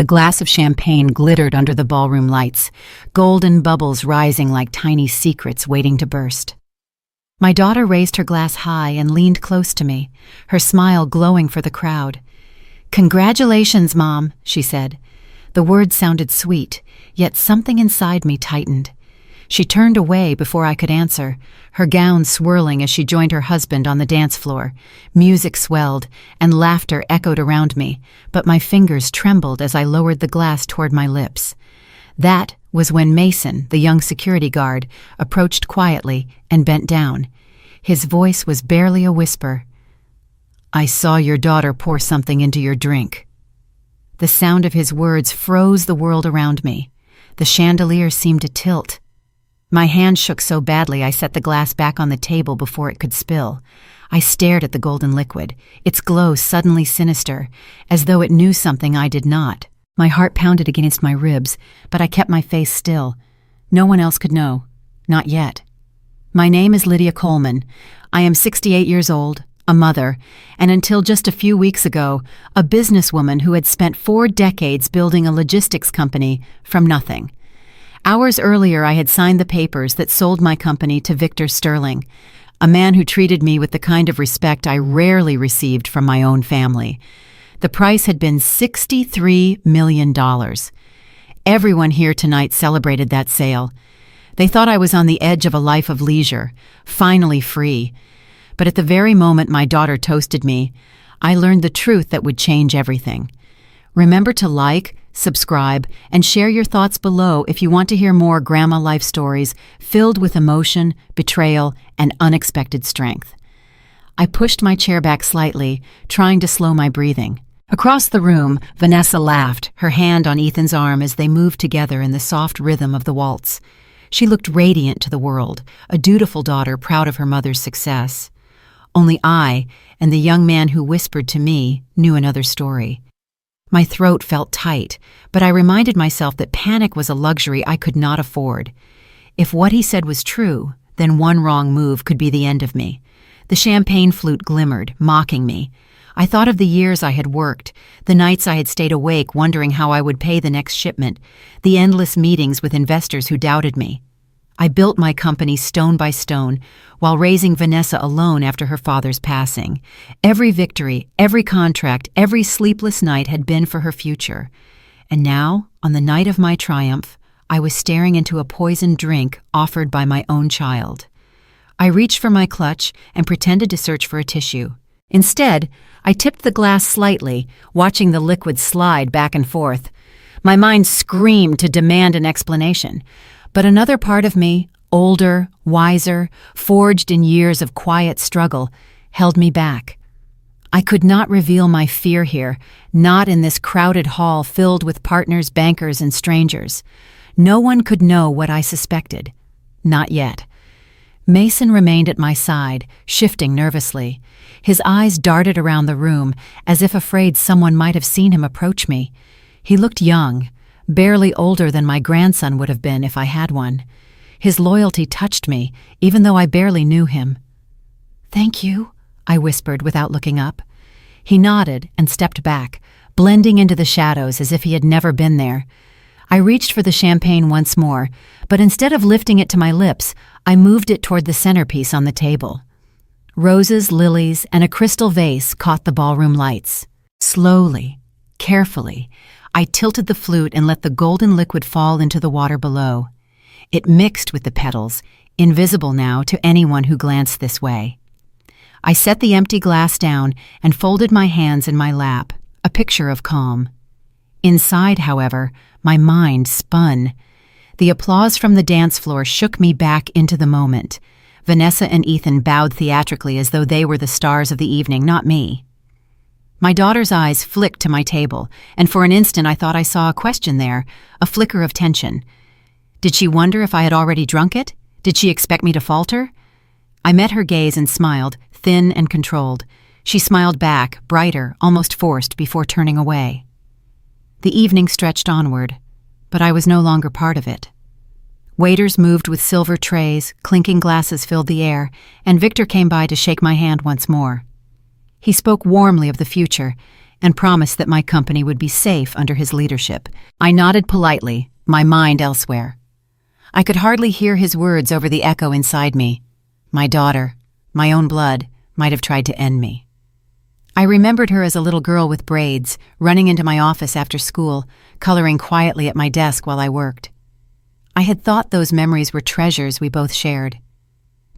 The glass of champagne glittered under the ballroom lights, golden bubbles rising like tiny secrets waiting to burst. My daughter raised her glass high and leaned close to me, her smile glowing for the crowd. "Congratulations, Mom," she said. The words sounded sweet, yet something inside me tightened. She turned away before I could answer, her gown swirling as she joined her husband on the dance floor. Music swelled, and laughter echoed around me, but my fingers trembled as I lowered the glass toward my lips. That was when Mason, the young security guard, approached quietly and bent down. His voice was barely a whisper. "I saw your daughter pour something into your drink." The sound of his words froze the world around me. The chandelier seemed to tilt. My hand shook so badly I set the glass back on the table before it could spill. I stared at the golden liquid, its glow suddenly sinister, as though it knew something I did not. My heart pounded against my ribs, but I kept my face still. No one else could know. Not yet. "My name is Lydia Coleman. I am 68 years old, a mother, and until just a few weeks ago, a businesswoman who had spent 4 decades building a logistics company from nothing. Hours earlier, I had signed the papers that sold my company to Victor Sterling, a man who treated me with the kind of respect I rarely received from my own family. The price had been $63 million. Everyone here tonight celebrated that sale. They thought I was on the edge of a life of leisure, finally free. But at the very moment my daughter toasted me, I learned the truth that would change everything. Remember to like, subscribe, and share your thoughts below if you want to hear more grandma life stories filled with emotion, betrayal, and unexpected strength. I pushed my chair back slightly, trying to slow my breathing. Across the room, Vanessa laughed, her hand on Ethan's arm as they moved together in the soft rhythm of the waltz. She looked radiant to the world, a dutiful daughter proud of her mother's success. Only I, and the young man who whispered to me, knew another story. My throat felt tight, but I reminded myself that panic was a luxury I could not afford. If what he said was true, then one wrong move could be the end of me. The champagne flute glimmered, mocking me. I thought of the years I had worked, the nights I had stayed awake wondering how I would pay the next shipment, the endless meetings with investors who doubted me. I built my company stone by stone while raising Vanessa alone after her father's passing. Every victory, every contract, every sleepless night had been for her future. And now, on the night of my triumph, I was staring into a poisoned drink offered by my own child. I reached for my clutch and pretended to search for a tissue. Instead, I tipped the glass slightly, watching the liquid slide back and forth. My mind screamed to demand an explanation. But another part of me, older, wiser, forged in years of quiet struggle, held me back. I could not reveal my fear here, not in this crowded hall filled with partners, bankers, and strangers. No one could know what I suspected. Not yet. Mason remained at my side, shifting nervously. His eyes darted around the room, as if afraid someone might have seen him approach me. He looked young, barely older than my grandson would have been if I had one. His loyalty touched me, even though I barely knew him. "Thank you," I whispered without looking up. He nodded and stepped back, blending into the shadows as if he had never been there. I reached for the champagne once more, but instead of lifting it to my lips, I moved it toward the centerpiece on the table. Roses, lilies, and a crystal vase caught the ballroom lights. Slowly, carefully, I tilted the flute and let the golden liquid fall into the water below. It mixed with the petals, invisible now to anyone who glanced this way. I set the empty glass down and folded my hands in my lap, a picture of calm. Inside, however, my mind spun. The applause from the dance floor shook me back into the moment. Vanessa and Ethan bowed theatrically as though they were the stars of the evening, not me. My daughter's eyes flicked to my table, and for an instant I thought I saw a question there, a flicker of tension. Did she wonder if I had already drunk it? Did she expect me to falter? I met her gaze and smiled, thin and controlled. She smiled back, brighter, almost forced, before turning away. The evening stretched onward, but I was no longer part of it. Waiters moved with silver trays, clinking glasses filled the air, and Victor came by to shake my hand once more. He spoke warmly of the future, and promised that my company would be safe under his leadership. I nodded politely, my mind elsewhere. I could hardly hear his words over the echo inside me. My daughter, my own blood, might have tried to end me. I remembered her as a little girl with braids, running into my office after school, coloring quietly at my desk while I worked. I had thought those memories were treasures we both shared.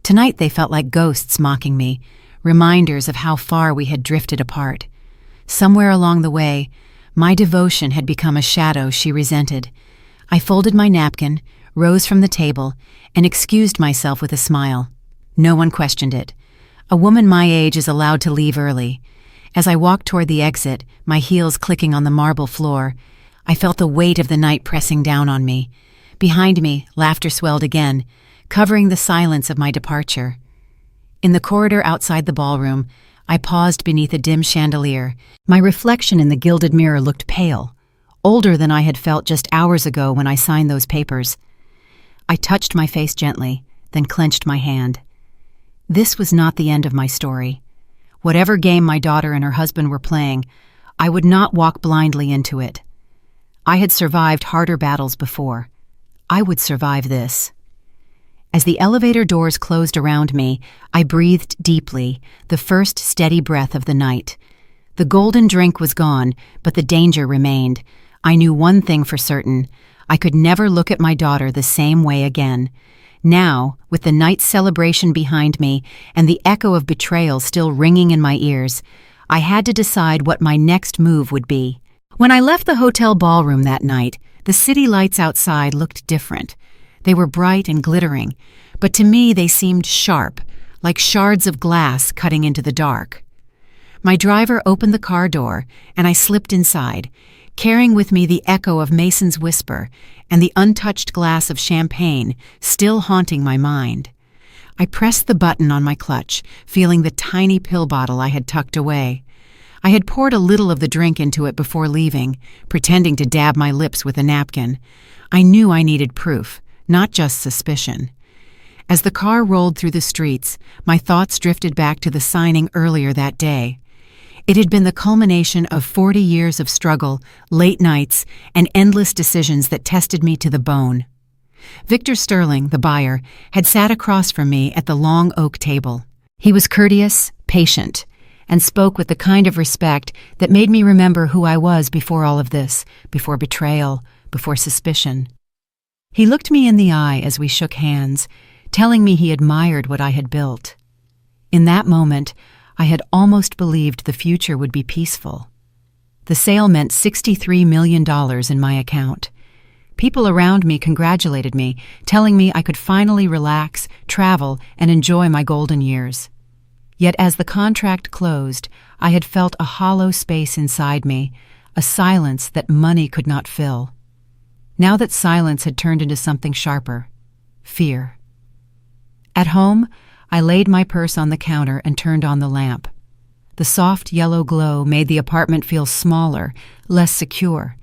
Tonight they felt like ghosts mocking me, reminders of how far we had drifted apart. Somewhere along the way, my devotion had become a shadow she resented. I folded my napkin, rose from the table, and excused myself with a smile. No one questioned it. A woman my age is allowed to leave early. As I walked toward the exit, my heels clicking on the marble floor, I felt the weight of the night pressing down on me. Behind me, laughter swelled again, covering the silence of my departure. In the corridor outside the ballroom, I paused beneath a dim chandelier. My reflection in the gilded mirror looked pale, older than I had felt just hours ago when I signed those papers. I touched my face gently, then clenched my hand. This was not the end of my story. Whatever game my daughter and her husband were playing, I would not walk blindly into it. I had survived harder battles before. I would survive this. As the elevator doors closed around me, I breathed deeply, the first steady breath of the night. The golden drink was gone, but the danger remained. I knew one thing for certain. I could never look at my daughter the same way again. Now, with the night's celebration behind me and the echo of betrayal still ringing in my ears, I had to decide what my next move would be. When I left the hotel ballroom that night, the city lights outside looked different. They were bright and glittering, but to me they seemed sharp, like shards of glass cutting into the dark. My driver opened the car door, and I slipped inside, carrying with me the echo of Mason's whisper and the untouched glass of champagne still haunting my mind. I pressed the button on my clutch, feeling the tiny pill bottle I had tucked away. I had poured a little of the drink into it before leaving, pretending to dab my lips with a napkin. I knew I needed proof, not just suspicion. As the car rolled through the streets, my thoughts drifted back to the signing earlier that day. It had been the culmination of 40 years of struggle, late nights, and endless decisions that tested me to the bone. Victor Sterling, the buyer, had sat across from me at the long oak table. He was courteous, patient, and spoke with the kind of respect that made me remember who I was before all of this, before betrayal, before suspicion. He looked me in the eye as we shook hands, telling me he admired what I had built. In that moment, I had almost believed the future would be peaceful. The sale meant $63 million in my account. People around me congratulated me, telling me I could finally relax, travel, and enjoy my golden years. Yet as the contract closed, I had felt a hollow space inside me, a silence that money could not fill. Now that silence had turned into something sharper, fear. At home, I laid my purse on the counter and turned on the lamp. The soft yellow glow made the apartment feel smaller, less secure.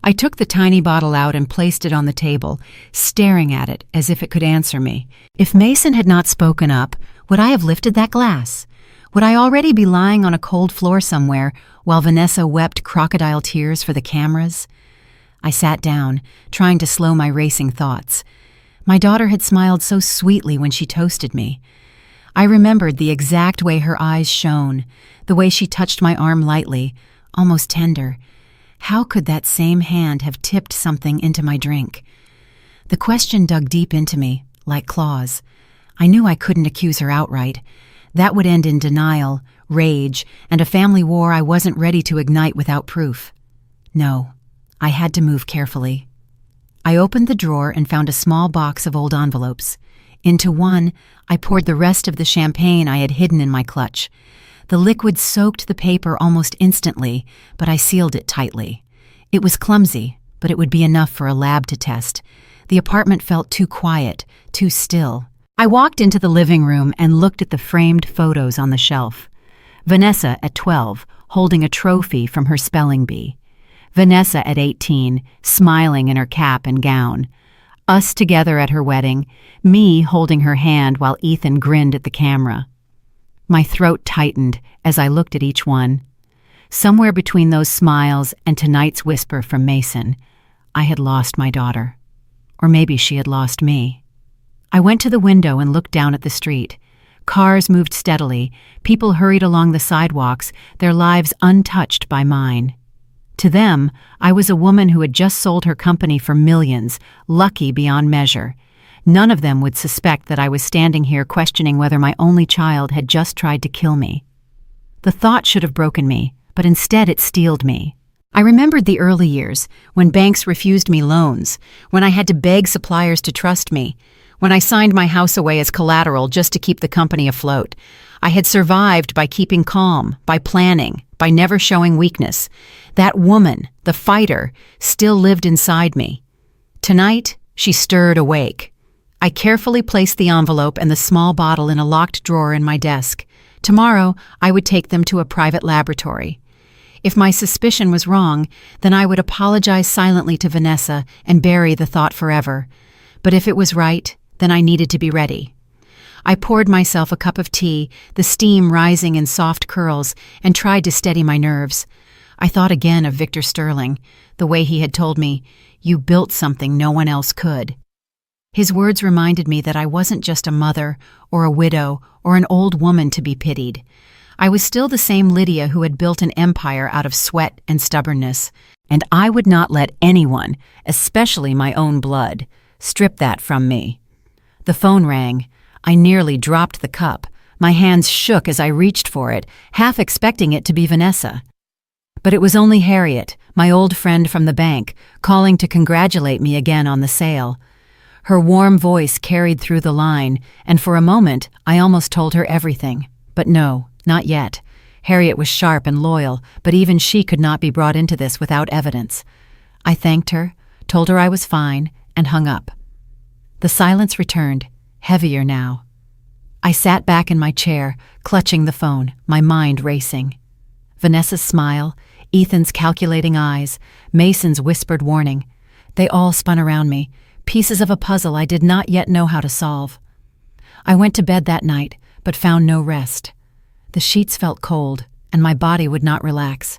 I took the tiny bottle out and placed it on the table, staring at it as if it could answer me. If Mason had not spoken up, would I have lifted that glass? Would I already be lying on a cold floor somewhere while Vanessa wept crocodile tears for the cameras? I sat down, trying to slow my racing thoughts. My daughter had smiled so sweetly when she toasted me. I remembered the exact way her eyes shone, the way she touched my arm lightly, almost tender. How could that same hand have tipped something into my drink? The question dug deep into me, like claws. I knew I couldn't accuse her outright. That would end in denial, rage, and a family war I wasn't ready to ignite without proof. No, I had to move carefully. I opened the drawer and found a small box of old envelopes. Into one, I poured the rest of the champagne I had hidden in my clutch. The liquid soaked the paper almost instantly, but I sealed it tightly. It was clumsy, but it would be enough for a lab to test. The apartment felt too quiet, too still. I walked into the living room and looked at the framed photos on the shelf. Vanessa at 12, holding a trophy from her spelling bee. Vanessa at 18, smiling in her cap and gown. Us together at her wedding, me holding her hand while Ethan grinned at the camera. My throat tightened as I looked at each one. somewhere between those smiles and tonight's whisper from Mason, I had lost my daughter. Or maybe she had lost me. I went to the window and looked down at the street. Cars moved steadily, people hurried along the sidewalks, their lives untouched by mine. To them, I was a woman who had just sold her company for millions, lucky beyond measure. None of them would suspect that I was standing here questioning whether my only child had just tried to kill me. The thought should have broken me, but instead it steeled me. I remembered the early years, when banks refused me loans, when I had to beg suppliers to trust me, when I signed my house away as collateral just to keep the company afloat. I had survived by keeping calm, by planning, by never showing weakness. That woman, the fighter, still lived inside me. Tonight, she stirred awake. I carefully placed the envelope and the small bottle in a locked drawer in my desk. Tomorrow, I would take them to a private laboratory. If my suspicion was wrong, then I would apologize silently to Vanessa and bury the thought forever. But if it was right, then I needed to be ready. I poured myself a cup of tea, the steam rising in soft curls, and tried to steady my nerves. I thought again of Victor Sterling, the way he had told me, "You built something no one else could." His words reminded me that I wasn't just a mother, or a widow, or an old woman to be pitied. I was still the same Lydia who had built an empire out of sweat and stubbornness, and I would not let anyone, especially my own blood, strip that from me. The phone rang. I nearly dropped the cup. My hands shook as I reached for it, half expecting it to be Vanessa. But it was only Harriet, my old friend from the bank, calling to congratulate me again on the sale. Her warm voice carried through the line, and for a moment I almost told her everything. But no, not yet. Harriet was sharp and loyal, but even she could not be brought into this without evidence. I thanked her, told her I was fine, and hung up. The silence returned, heavier now. I sat back in my chair, clutching the phone, my mind racing. Vanessa's smile, Ethan's calculating eyes, Mason's whispered warning. They all spun around me, pieces of a puzzle I did not yet know how to solve. I went to bed that night, but found no rest. The sheets felt cold, and my body would not relax.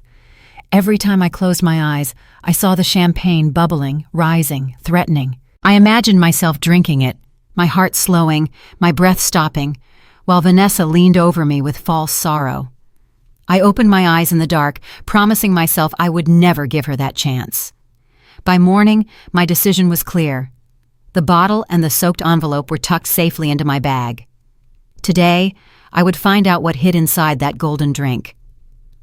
Every time I closed my eyes, I saw the champagne bubbling, rising, threatening. I imagined myself drinking it, my heart slowing, my breath stopping, while Vanessa leaned over me with false sorrow. I opened my eyes in the dark, promising myself I would never give her that chance. By morning, my decision was clear. The bottle and the soaked envelope were tucked safely into my bag. Today, I would find out what hid inside that golden drink.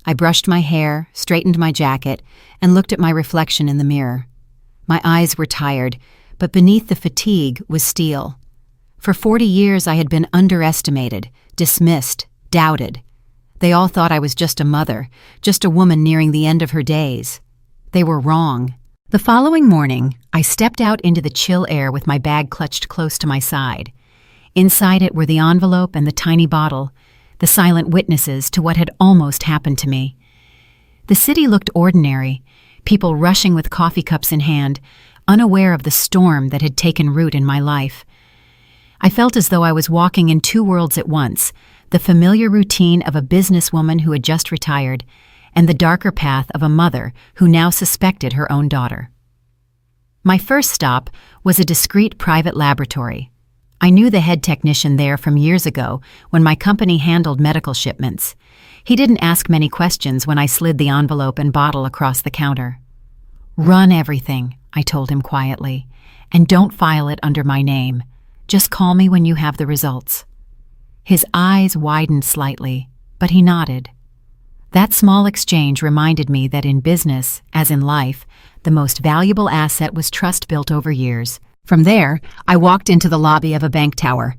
I brushed my hair, straightened my jacket, and looked at my reflection in the mirror. My eyes were tired, but beneath the fatigue was steel. For 40 years I had been underestimated, dismissed, doubted. They all thought I was just a mother, just a woman nearing the end of her days. They were wrong. The following morning, I stepped out into the chill air with my bag clutched close to my side. Inside it were the envelope and the tiny bottle, the silent witnesses to what had almost happened to me. The city looked ordinary, people rushing with coffee cups in hand, unaware of the storm that had taken root in my life. I felt as though I was walking in two worlds at once, the familiar routine of a businesswoman who had just retired, and the darker path of a mother who now suspected her own daughter. My first stop was a discreet private laboratory. I knew the head technician there from years ago when my company handled medical shipments. He didn't ask many questions when I slid the envelope and bottle across the counter. "Run everything," I told him quietly, "and don't file it under my name. Just call me when you have the results." His eyes widened slightly, but he nodded. That small exchange reminded me that in business, as in life, the most valuable asset was trust built over years. From there, I walked into the lobby of a bank tower.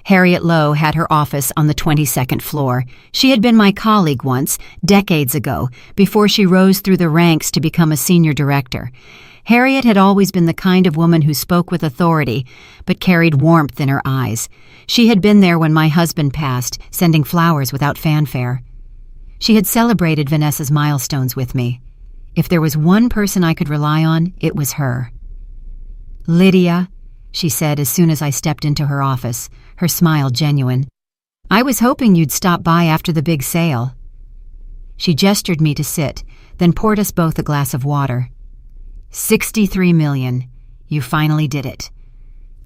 Harriet Lowe had her office on the 22nd floor. She had been my colleague once, decades ago, before she rose through the ranks to become a senior director. Harriet had always been the kind of woman who spoke with authority, but carried warmth in her eyes. She had been there when my husband passed, sending flowers without fanfare. She had celebrated Vanessa's milestones with me. If there was one person I could rely on, it was her. "Lydia," she said as soon as I stepped into her office, her smile genuine. "I was hoping you'd stop by after the big sale." She gestured me to sit, then poured us both a glass of water. 63 million. You finally did it.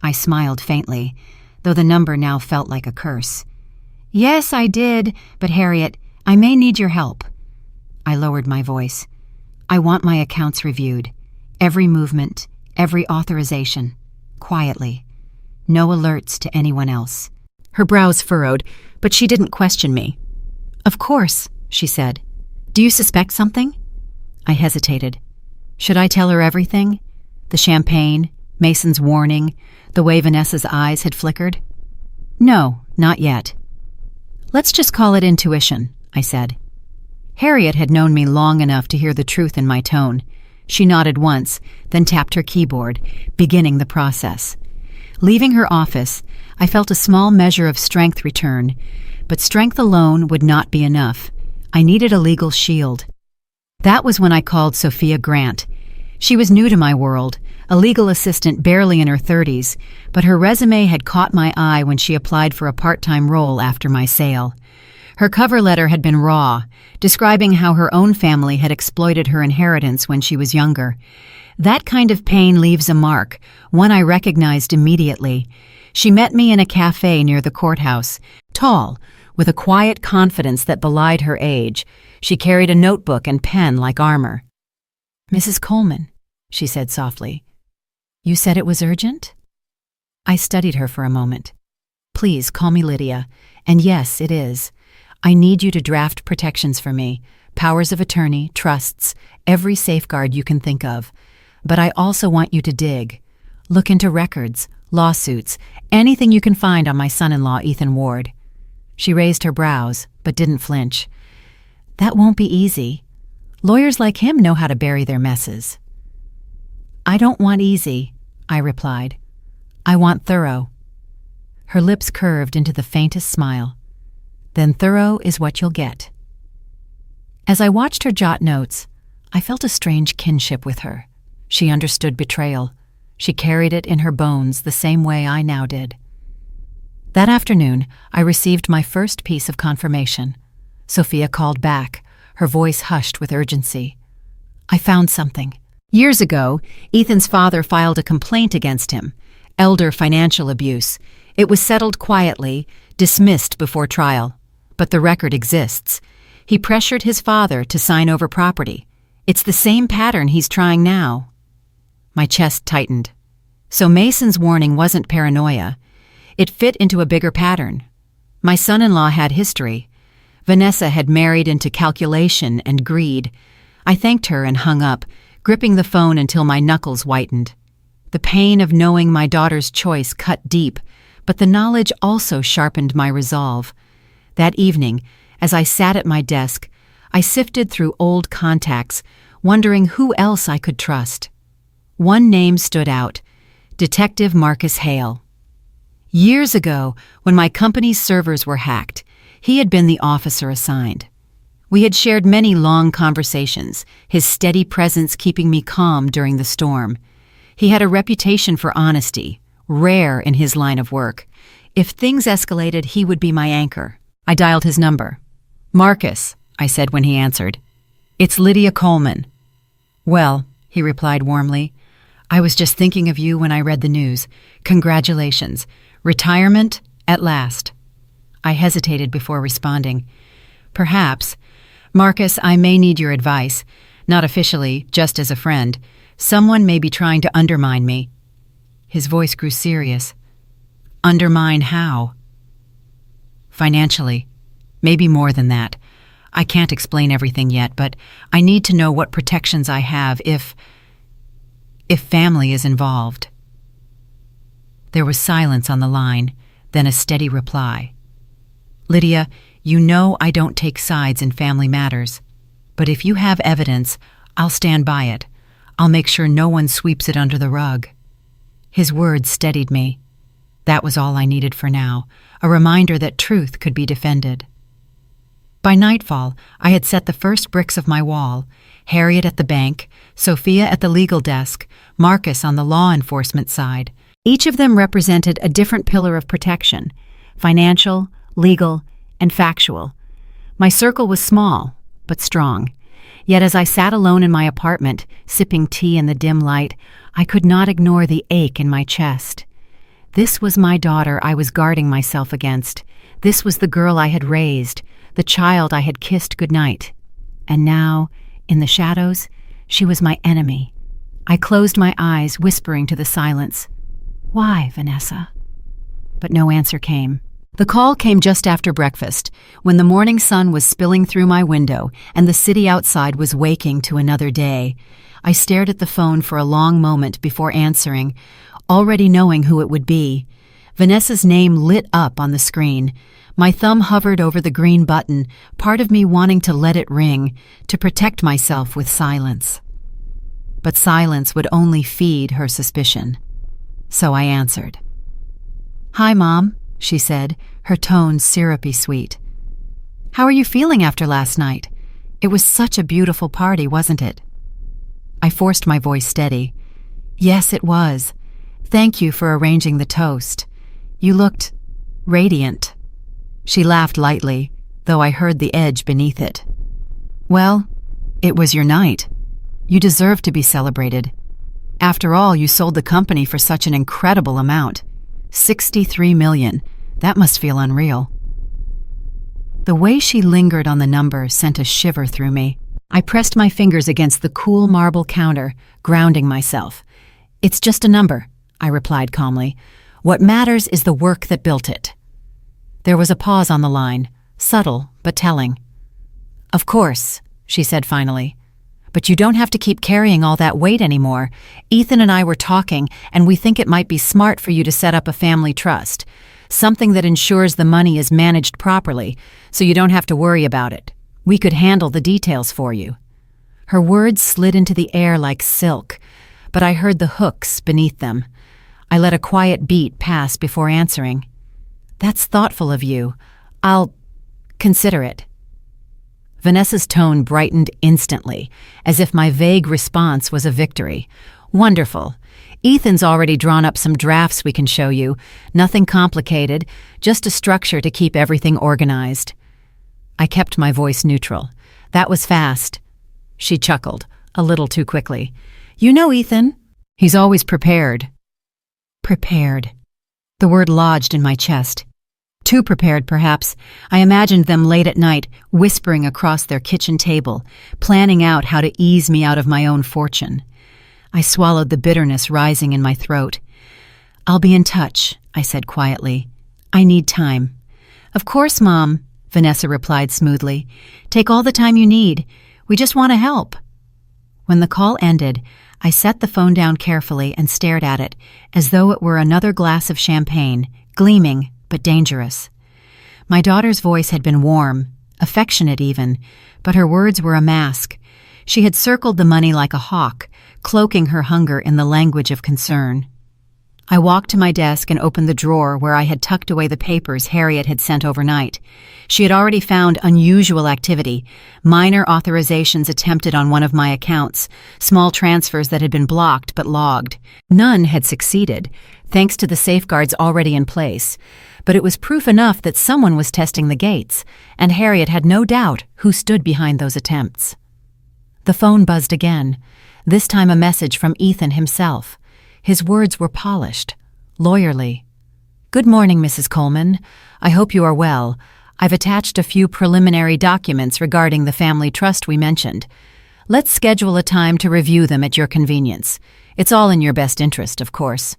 I smiled faintly, though the number now felt like a curse. Yes, I did, but Harriet, I may need your help. I lowered my voice. I want my accounts reviewed. Every movement, every authorization. Quietly. No alerts to anyone else. Her brows furrowed, but she didn't question me. Of course, she said. Do you suspect something? I hesitated. Should I tell her everything? The champagne, Mason's warning, the way Vanessa's eyes had flickered? No, not yet. Let's just call it intuition, I said. Harriet had known me long enough to hear the truth in my tone. She nodded once, then tapped her keyboard, beginning the process. Leaving her office, I felt a small measure of strength return, but strength alone would not be enough. I needed a legal shield. That was when I called Sophia Grant. She was new to my world, a legal assistant barely in her 30s, but her resume had caught my eye when she applied for a part-time role after my sale. Her cover letter had been raw, describing how her own family had exploited her inheritance when she was younger. That kind of pain leaves a mark, one I recognized immediately. She met me in a cafe near the courthouse, tall, with a quiet confidence that belied her age. She carried a notebook and pen like armor. Mrs. Coleman, she said softly. You said it was urgent? I studied her for a moment. Please call me Lydia. And yes, it is. I need you to draft protections for me, powers of attorney, trusts, every safeguard you can think of. But I also want you to dig. Look into records, lawsuits, anything you can find on my son-in-law, Ethan Ward. She raised her brows, but didn't flinch. That won't be easy. Lawyers like him know how to bury their messes. I don't want easy, I replied. I want thorough. Her lips curved into the faintest smile. Then thorough is what you'll get. As I watched her jot notes, I felt a strange kinship with her. She understood betrayal. She carried it in her bones the same way I now did. That afternoon, I received my first piece of confirmation. Sophia called back, her voice hushed with urgency. I found something. Years ago, Ethan's father filed a complaint against him, elder financial abuse. It was settled quietly, dismissed before trial. But the record exists. He pressured his father to sign over property. It's the same pattern he's trying now. My chest tightened. So Mason's warning wasn't paranoia. It fit into a bigger pattern. My son-in-law had history. Vanessa had married into calculation and greed. I thanked her and hung up, gripping the phone until my knuckles whitened. The pain of knowing my daughter's choice cut deep, but the knowledge also sharpened my resolve. That evening, as I sat at my desk, I sifted through old contacts, wondering who else I could trust. One name stood out, Detective Marcus Hale. Years ago, when my company's servers were hacked, he had been the officer assigned. We had shared many long conversations, his steady presence keeping me calm during the storm. He had a reputation for honesty, rare in his line of work. If things escalated, he would be my anchor. I dialed his number. Marcus, I said when he answered. It's Lydia Coleman. Well, he replied warmly, I was just thinking of you when I read the news. Congratulations. Retirement at last. I hesitated before responding. Perhaps. Marcus, I may need your advice. Not officially, just as a friend. Someone may be trying to undermine me. His voice grew serious. Undermine how? Financially. Maybe more than that. I can't explain everything yet, but I need to know what protections I have if family is involved. There was silence on the line, then a steady reply. Lydia, you know I don't take sides in family matters, but if you have evidence, I'll stand by it. I'll make sure no one sweeps it under the rug. His words steadied me. That was all I needed for now, a reminder that truth could be defended. By nightfall, I had set the first bricks of my wall, Harriet at the bank, Sophia at the legal desk, Marcus on the law enforcement side. Each of them represented a different pillar of protection, financial, legal, and factual. My circle was small, but strong. Yet as I sat alone in my apartment, sipping tea in the dim light, I could not ignore the ache in my chest. This was my daughter I was guarding myself against. This was the girl I had raised, the child I had kissed goodnight. And now, in the shadows, she was my enemy. I closed my eyes, whispering to the silence, "Why, Vanessa?" But no answer came. The call came just after breakfast, when the morning sun was spilling through my window and the city outside was waking to another day. I stared at the phone for a long moment before answering, already knowing who it would be. Vanessa's name lit up on the screen. My thumb hovered over the green button, part of me wanting to let it ring, to protect myself with silence. But silence would only feed her suspicion. So I answered. "Hi, Mom," she said, her tone syrupy sweet. "How are you feeling after last night? It was such a beautiful party, wasn't it?" I forced my voice steady. "Yes, it was. Thank you for arranging the toast. You looked radiant." She laughed lightly, though I heard the edge beneath it. "Well, it was your night. You deserve to be celebrated. After all, you sold the company for such an incredible amount. 63 million. That must feel unreal." The way she lingered on the number sent a shiver through me. I pressed my fingers against the cool marble counter, grounding myself. "It's just a number," I replied calmly. "What matters is the work that built it." There was a pause on the line, subtle but telling. "Of course," she said finally. "But you don't have to keep carrying all that weight anymore. Ethan and I were talking, and we think it might be smart for you to set up a family trust, something that ensures the money is managed properly, so you don't have to worry about it. We could handle the details for you." Her words slid into the air like silk, but I heard the hooks beneath them. I let a quiet beat pass before answering. "That's thoughtful of you. I'll consider it." Vanessa's tone brightened instantly, as if my vague response was a victory. "Wonderful. Ethan's already drawn up some drafts we can show you. Nothing complicated, just a structure to keep everything organized." I kept my voice neutral. "That was fast." She chuckled, a little too quickly. "You know Ethan. He's always prepared." Prepared. The word lodged in my chest. Too prepared, perhaps. I imagined them late at night, whispering across their kitchen table, planning out how to ease me out of my own fortune. I swallowed the bitterness rising in my throat. "I'll be in touch," I said quietly. "I need time." "Of course, Mom," Vanessa replied smoothly. "Take all the time you need. We just want to help." When the call ended, I set the phone down carefully and stared at it, as though it were another glass of champagne, gleaming but dangerous. My daughter's voice had been warm, affectionate even, but her words were a mask. She had circled the money like a hawk, cloaking her hunger in the language of concern. I walked to my desk and opened the drawer where I had tucked away the papers Harriet had sent overnight. She had already found unusual activity, minor authorizations attempted on one of my accounts, small transfers that had been blocked but logged. None had succeeded, thanks to the safeguards already in place, but it was proof enough that someone was testing the gates, and Harriet had no doubt who stood behind those attempts. The phone buzzed again, this time a message from Ethan himself. His words were polished, lawyerly. "Good morning, Mrs. Coleman. I hope you are well. I've attached a few preliminary documents regarding the family trust we mentioned. Let's schedule a time to review them at your convenience. It's all in your best interest, of course."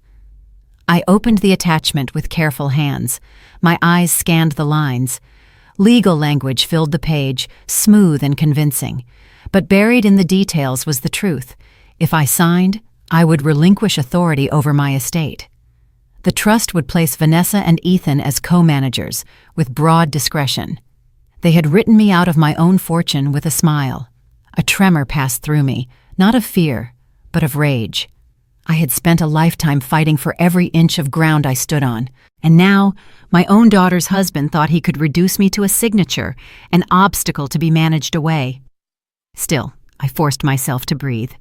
I opened the attachment with careful hands. My eyes scanned the lines. Legal language filled the page, smooth and convincing. But buried in the details was the truth. If I signed, I would relinquish authority over my estate. The trust would place Vanessa and Ethan as co-managers, with broad discretion. They had written me out of my own fortune with a smile. A tremor passed through me, not of fear, but of rage. I had spent a lifetime fighting for every inch of ground I stood on, and now my own daughter's husband thought he could reduce me to a signature, an obstacle to be managed away. Still, I forced myself to breathe.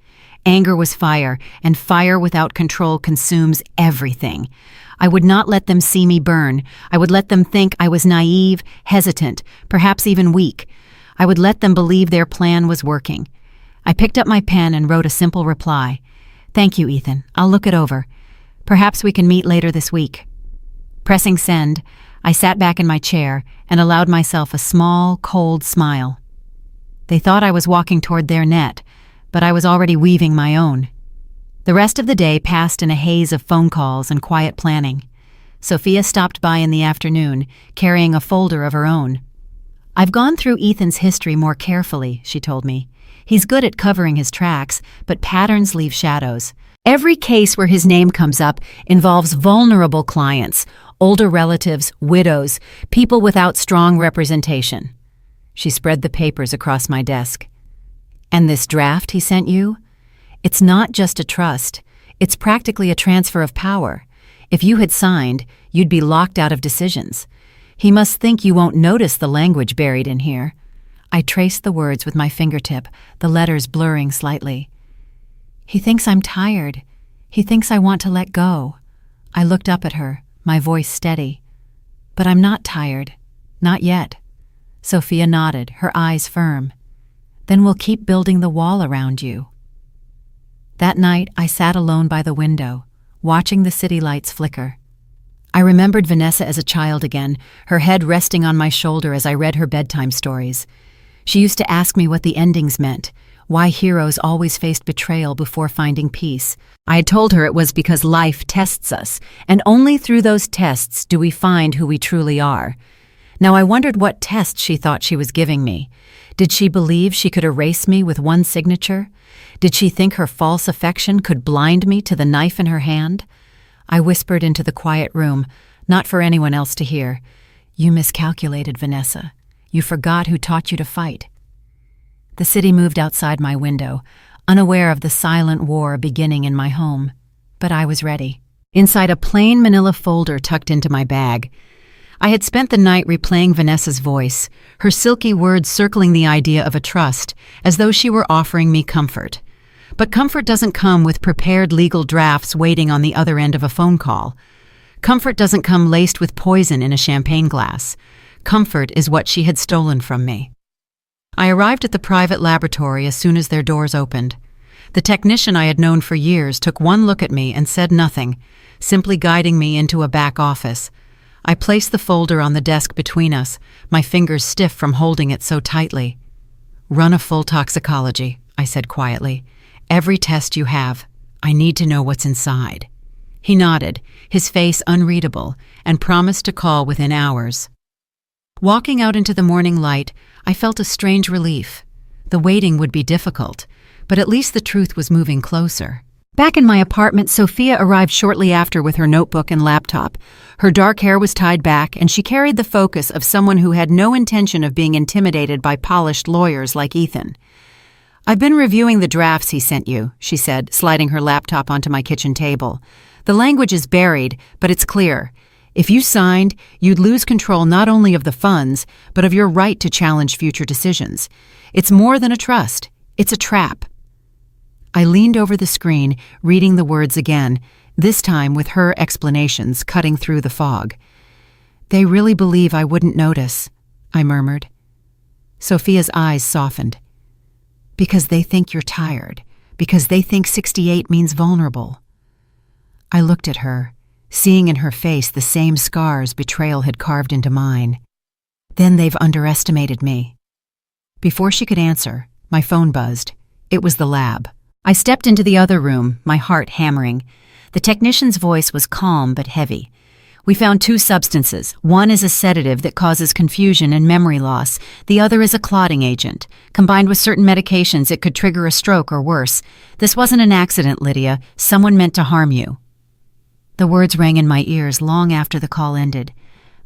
Anger was fire, and fire without control consumes everything. I would not let them see me burn. I would let them think I was naive, hesitant, perhaps even weak. I would let them believe their plan was working. I picked up my pen and wrote a simple reply. "Thank you, Ethan. I'll look it over. Perhaps we can meet later this week." Pressing send, I sat back in my chair and allowed myself a small, cold smile. They thought I was walking toward their net, but I was already weaving my own. The rest of the day passed in a haze of phone calls and quiet planning. Sophia stopped by in the afternoon, carrying a folder of her own. "I've gone through Ethan's history more carefully," she told me. "He's good at covering his tracks, but patterns leave shadows. Every case where his name comes up involves vulnerable clients, older relatives, widows, people without strong representation." She spread the papers across my desk. "And this draft he sent you? It's not just a trust. It's practically a transfer of power. If you had signed, you'd be locked out of decisions. He must think you won't notice the language buried in here." I traced the words with my fingertip, the letters blurring slightly. "He thinks I'm tired. He thinks I want to let go." I looked up at her, my voice steady. "But I'm not tired. Not yet." Sophia nodded, her eyes firm. "Then we'll keep building the wall around you." That night, I sat alone by the window, watching the city lights flicker. I remembered Vanessa as a child again, her head resting on my shoulder as I read her bedtime stories. She used to ask me what the endings meant, why heroes always faced betrayal before finding peace. I had told her it was because life tests us, and only through those tests do we find who we truly are. Now I wondered what test she thought she was giving me. Did she believe she could erase me with one signature? Did she think her false affection could blind me to the knife in her hand? I whispered into the quiet room, not for anyone else to hear. "You miscalculated, Vanessa. You forgot who taught you to fight." The city moved outside my window, unaware of the silent war beginning in my home. But I was ready. Inside a plain manila folder tucked into my bag, I had spent the night replaying Vanessa's voice, her silky words circling the idea of a trust, as though she were offering me comfort. But comfort doesn't come with prepared legal drafts waiting on the other end of a phone call. Comfort doesn't come laced with poison in a champagne glass. Comfort is what she had stolen from me. I arrived at the private laboratory as soon as their doors opened. The technician I had known for years took one look at me and said nothing, simply guiding me into a back office. I placed the folder on the desk between us, my fingers stiff from holding it so tightly. "Run a full toxicology," I said quietly. "Every test you have. I need to know what's inside." He nodded, his face unreadable, and promised to call within hours. Walking out into the morning light, I felt a strange relief. The waiting would be difficult, but at least the truth was moving closer. Back in my apartment, Sophia arrived shortly after with her notebook and laptop. Her dark hair was tied back, and she carried the focus of someone who had no intention of being intimidated by polished lawyers like Ethan. "I've been reviewing the drafts he sent you," she said, sliding her laptop onto my kitchen table. "The language is buried, but it's clear. If you signed, you'd lose control not only of the funds, but of your right to challenge future decisions. It's more than a trust. It's a trap." I leaned over the screen, reading the words again, this time with her explanations cutting through the fog. "They really believe I wouldn't notice," I murmured. Sophia's eyes softened. "Because they think you're tired. Because they think 68 means vulnerable." I looked at her, seeing in her face the same scars betrayal had carved into mine. "Then they've underestimated me." Before she could answer, my phone buzzed. It was the lab. I stepped into the other room, my heart hammering. The technician's voice was calm but heavy. "We found 2 substances. One is a sedative that causes confusion and memory loss. The other is a clotting agent. Combined with certain medications, it could trigger a stroke or worse. This wasn't an accident, Lydia. Someone meant to harm you." The words rang in my ears long after the call ended.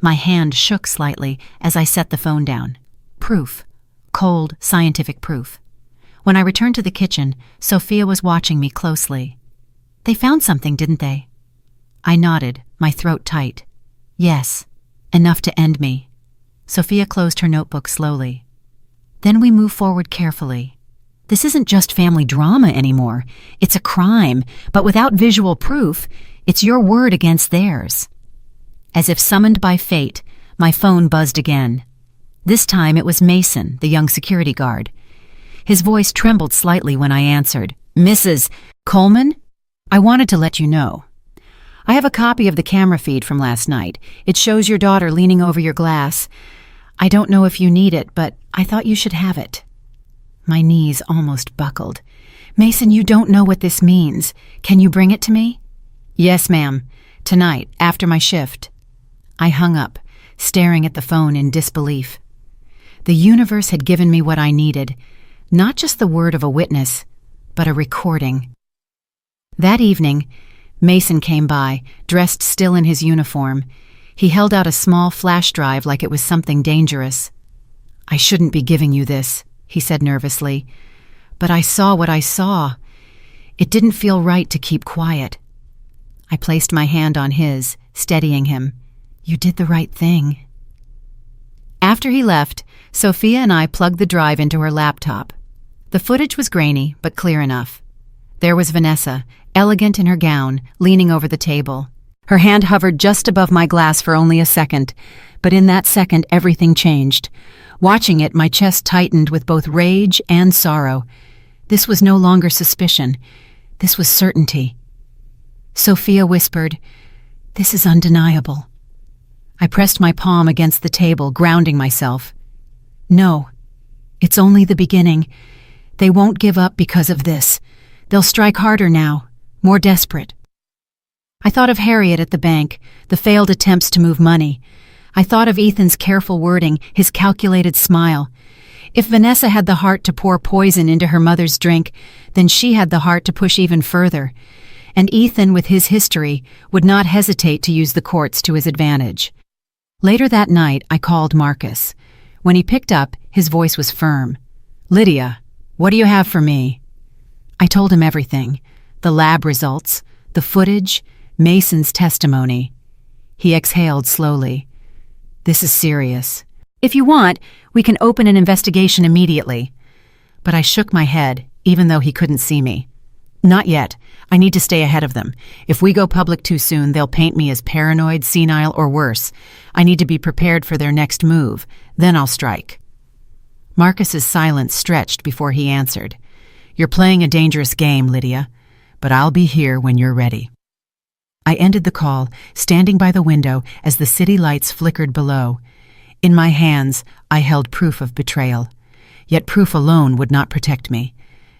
My hand shook slightly as I set the phone down. Proof. Cold, scientific proof. When I returned to the kitchen, Sophia was watching me closely. "They found something, didn't they?" I nodded, my throat tight. "Yes, enough to end me." Sophia closed her notebook slowly. "Then we move forward carefully. This isn't just family drama anymore. It's a crime, but without visual proof, it's your word against theirs." As if summoned by fate, my phone buzzed again. This time it was Mason, the young security guard. His voice trembled slightly when I answered. "Mrs. Coleman? I wanted to let you know. I have a copy of the camera feed from last night. It shows your daughter leaning over your glass. I don't know if you need it, but I thought you should have it." My knees almost buckled. "Mason, you don't know what this means. Can you bring it to me?" "Yes, ma'am. Tonight, after my shift." I hung up, staring at the phone in disbelief. The universe had given me what I needed, not just the word of a witness, but a recording. That evening, Mason came by, dressed still in his uniform. He held out a small flash drive like it was something dangerous. "I shouldn't be giving you this," he said nervously, "but I saw what I saw. It didn't feel right to keep quiet." I placed my hand on his, steadying him. "You did the right thing." After he left, Sophia and I plugged the drive into her laptop. The footage was grainy, but clear enough. There was Vanessa, elegant in her gown, leaning over the table. Her hand hovered just above my glass for only a second, but in that second everything changed. Watching it, my chest tightened with both rage and sorrow. This was no longer suspicion. This was certainty. Sophia whispered, "This is undeniable." I pressed my palm against the table, grounding myself. "No, it's only the beginning. They won't give up because of this. They'll strike harder now, more desperate." I thought of Harriet at the bank, the failed attempts to move money. I thought of Ethan's careful wording, his calculated smile. If Vanessa had the heart to pour poison into her mother's drink, then she had the heart to push even further. And Ethan, with his history, would not hesitate to use the courts to his advantage. Later that night, I called Marcus. When he picked up, his voice was firm. "Lydia, what do you have for me?" I told him everything. The lab results, the footage, Mason's testimony. He exhaled slowly. "This is serious. If you want, we can open an investigation immediately." But I shook my head, even though he couldn't see me. "Not yet. I need to stay ahead of them. If we go public too soon, they'll paint me as paranoid, senile, or worse. I need to be prepared for their next move. Then I'll strike." Marcus's silence stretched before he answered. "You're playing a dangerous game, Lydia, but I'll be here when you're ready." I ended the call, standing by the window as the city lights flickered below. In my hands, I held proof of betrayal. Yet proof alone would not protect me.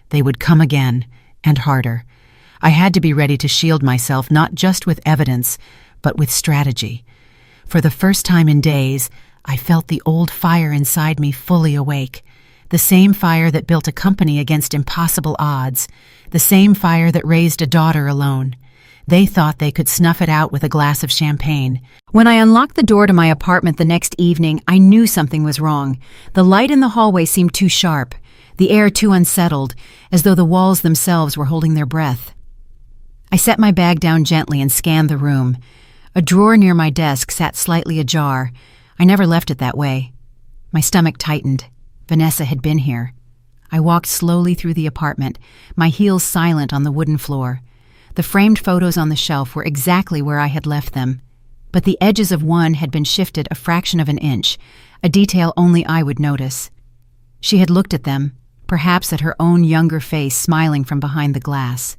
They would come again, and harder. I had to be ready to shield myself not just with evidence, but with strategy. For the first time in days, I felt the old fire inside me fully awake. The same fire that built a company against impossible odds. The same fire that raised a daughter alone. They thought they could snuff it out with a glass of champagne. When I unlocked the door to my apartment the next evening, I knew something was wrong. The light in the hallway seemed too sharp, the air too unsettled, as though the walls themselves were holding their breath. I set my bag down gently and scanned the room. A drawer near my desk sat slightly ajar. I never left it that way. My stomach tightened. Vanessa had been here. I walked slowly through the apartment, my heels silent on the wooden floor. The framed photos on the shelf were exactly where I had left them, but the edges of one had been shifted a fraction of an inch, a detail only I would notice. She had looked at them, perhaps at her own younger face smiling from behind the glass.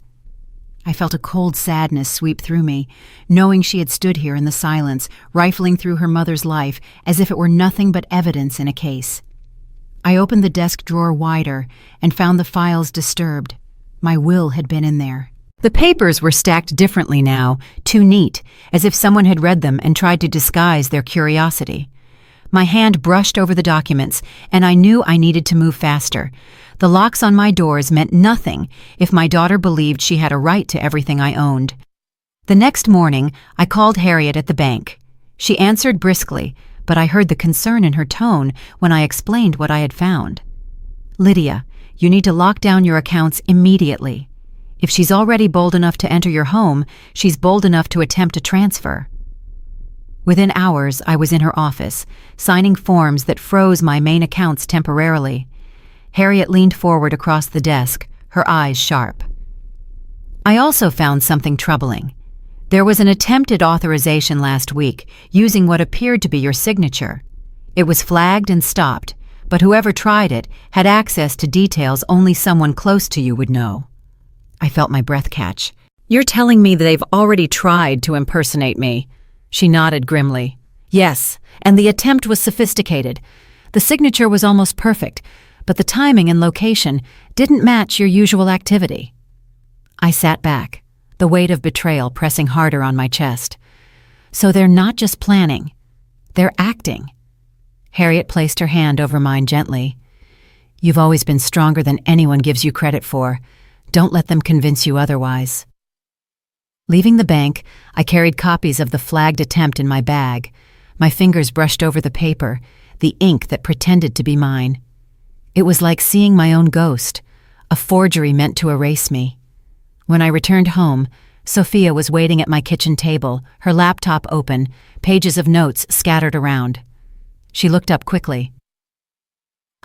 I felt a cold sadness sweep through me, knowing she had stood here in the silence, rifling through her mother's life as if it were nothing but evidence in a case. I opened the desk drawer wider and found the files disturbed. My will had been in there. The papers were stacked differently now, too neat, as if someone had read them and tried to disguise their curiosity. My hand brushed over the documents, and I knew I needed to move faster. The locks on my doors meant nothing if my daughter believed she had a right to everything I owned. The next morning, I called Harriet at the bank. She answered briskly, but I heard the concern in her tone when I explained what I had found. "Lydia, you need to lock down your accounts immediately. If she's already bold enough to enter your home, she's bold enough to attempt a transfer." Within hours, I was in her office, signing forms that froze my main accounts temporarily. Harriet leaned forward across the desk, her eyes sharp. I also found something troubling. There was an attempted authorization last week, using what appeared to be your signature. It was flagged and stopped, but whoever tried it had access to details only someone close to you would know. I felt my breath catch. "You're telling me they've already tried to impersonate me?" She nodded grimly. "Yes, and the attempt was sophisticated. The signature was almost perfect, but the timing and location didn't match your usual activity." I sat back, the weight of betrayal pressing harder on my chest. So they're not just planning, they're acting. Harriet placed her hand over mine gently. "You've always been stronger than anyone gives you credit for. Don't let them convince you otherwise." Leaving the bank, I carried copies of the flagged attempt in my bag. My fingers brushed over the paper, the ink that pretended to be mine. It was like seeing my own ghost, a forgery meant to erase me. When I returned home, Sophia was waiting at my kitchen table, her laptop open, pages of notes scattered around. She looked up quickly.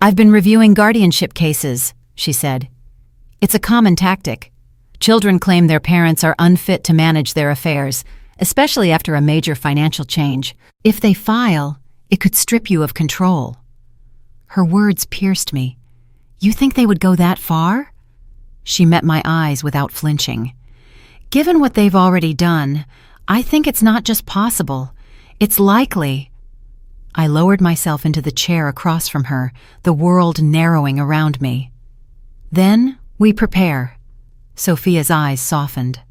"I've been reviewing guardianship cases," she said. "It's a common tactic. Children claim their parents are unfit to manage their affairs, especially after a major financial change. If they file, it could strip you of control." Her words pierced me. "You think they would go that far?" She met my eyes without flinching. "Given what they've already done, I think it's not just possible. It's likely." I lowered myself into the chair across from her, the world narrowing around me. "Then we prepare." Sophia's eyes softened.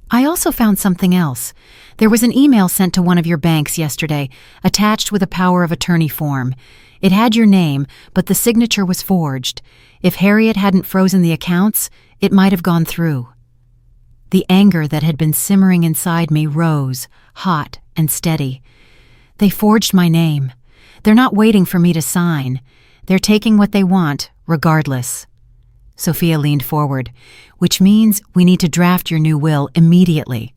"I also found something else. There was an email sent to one of your banks yesterday, attached with a power of attorney form. It had your name, but the signature was forged. If Harriet hadn't frozen the accounts, it might have gone through." The anger that had been simmering inside me rose, hot and steady. "They forged my name. They're not waiting for me to sign. They're taking what they want, regardless." Sophia leaned forward. "Which means we need to draft your new will immediately.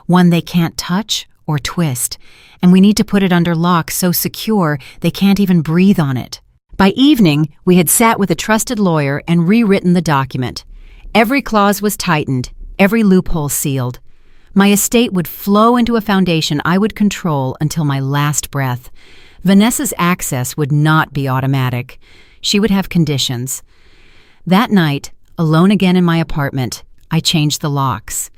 One they can't touch or twist. And we need to put it under lock so secure they can't even breathe on it." By evening, we had sat with a trusted lawyer and rewritten the document. Every clause was tightened, every loophole sealed. My estate would flow into a foundation I would control until my last breath. Vanessa's access would not be automatic. She would have conditions. That night, alone again in my apartment, I changed the locks.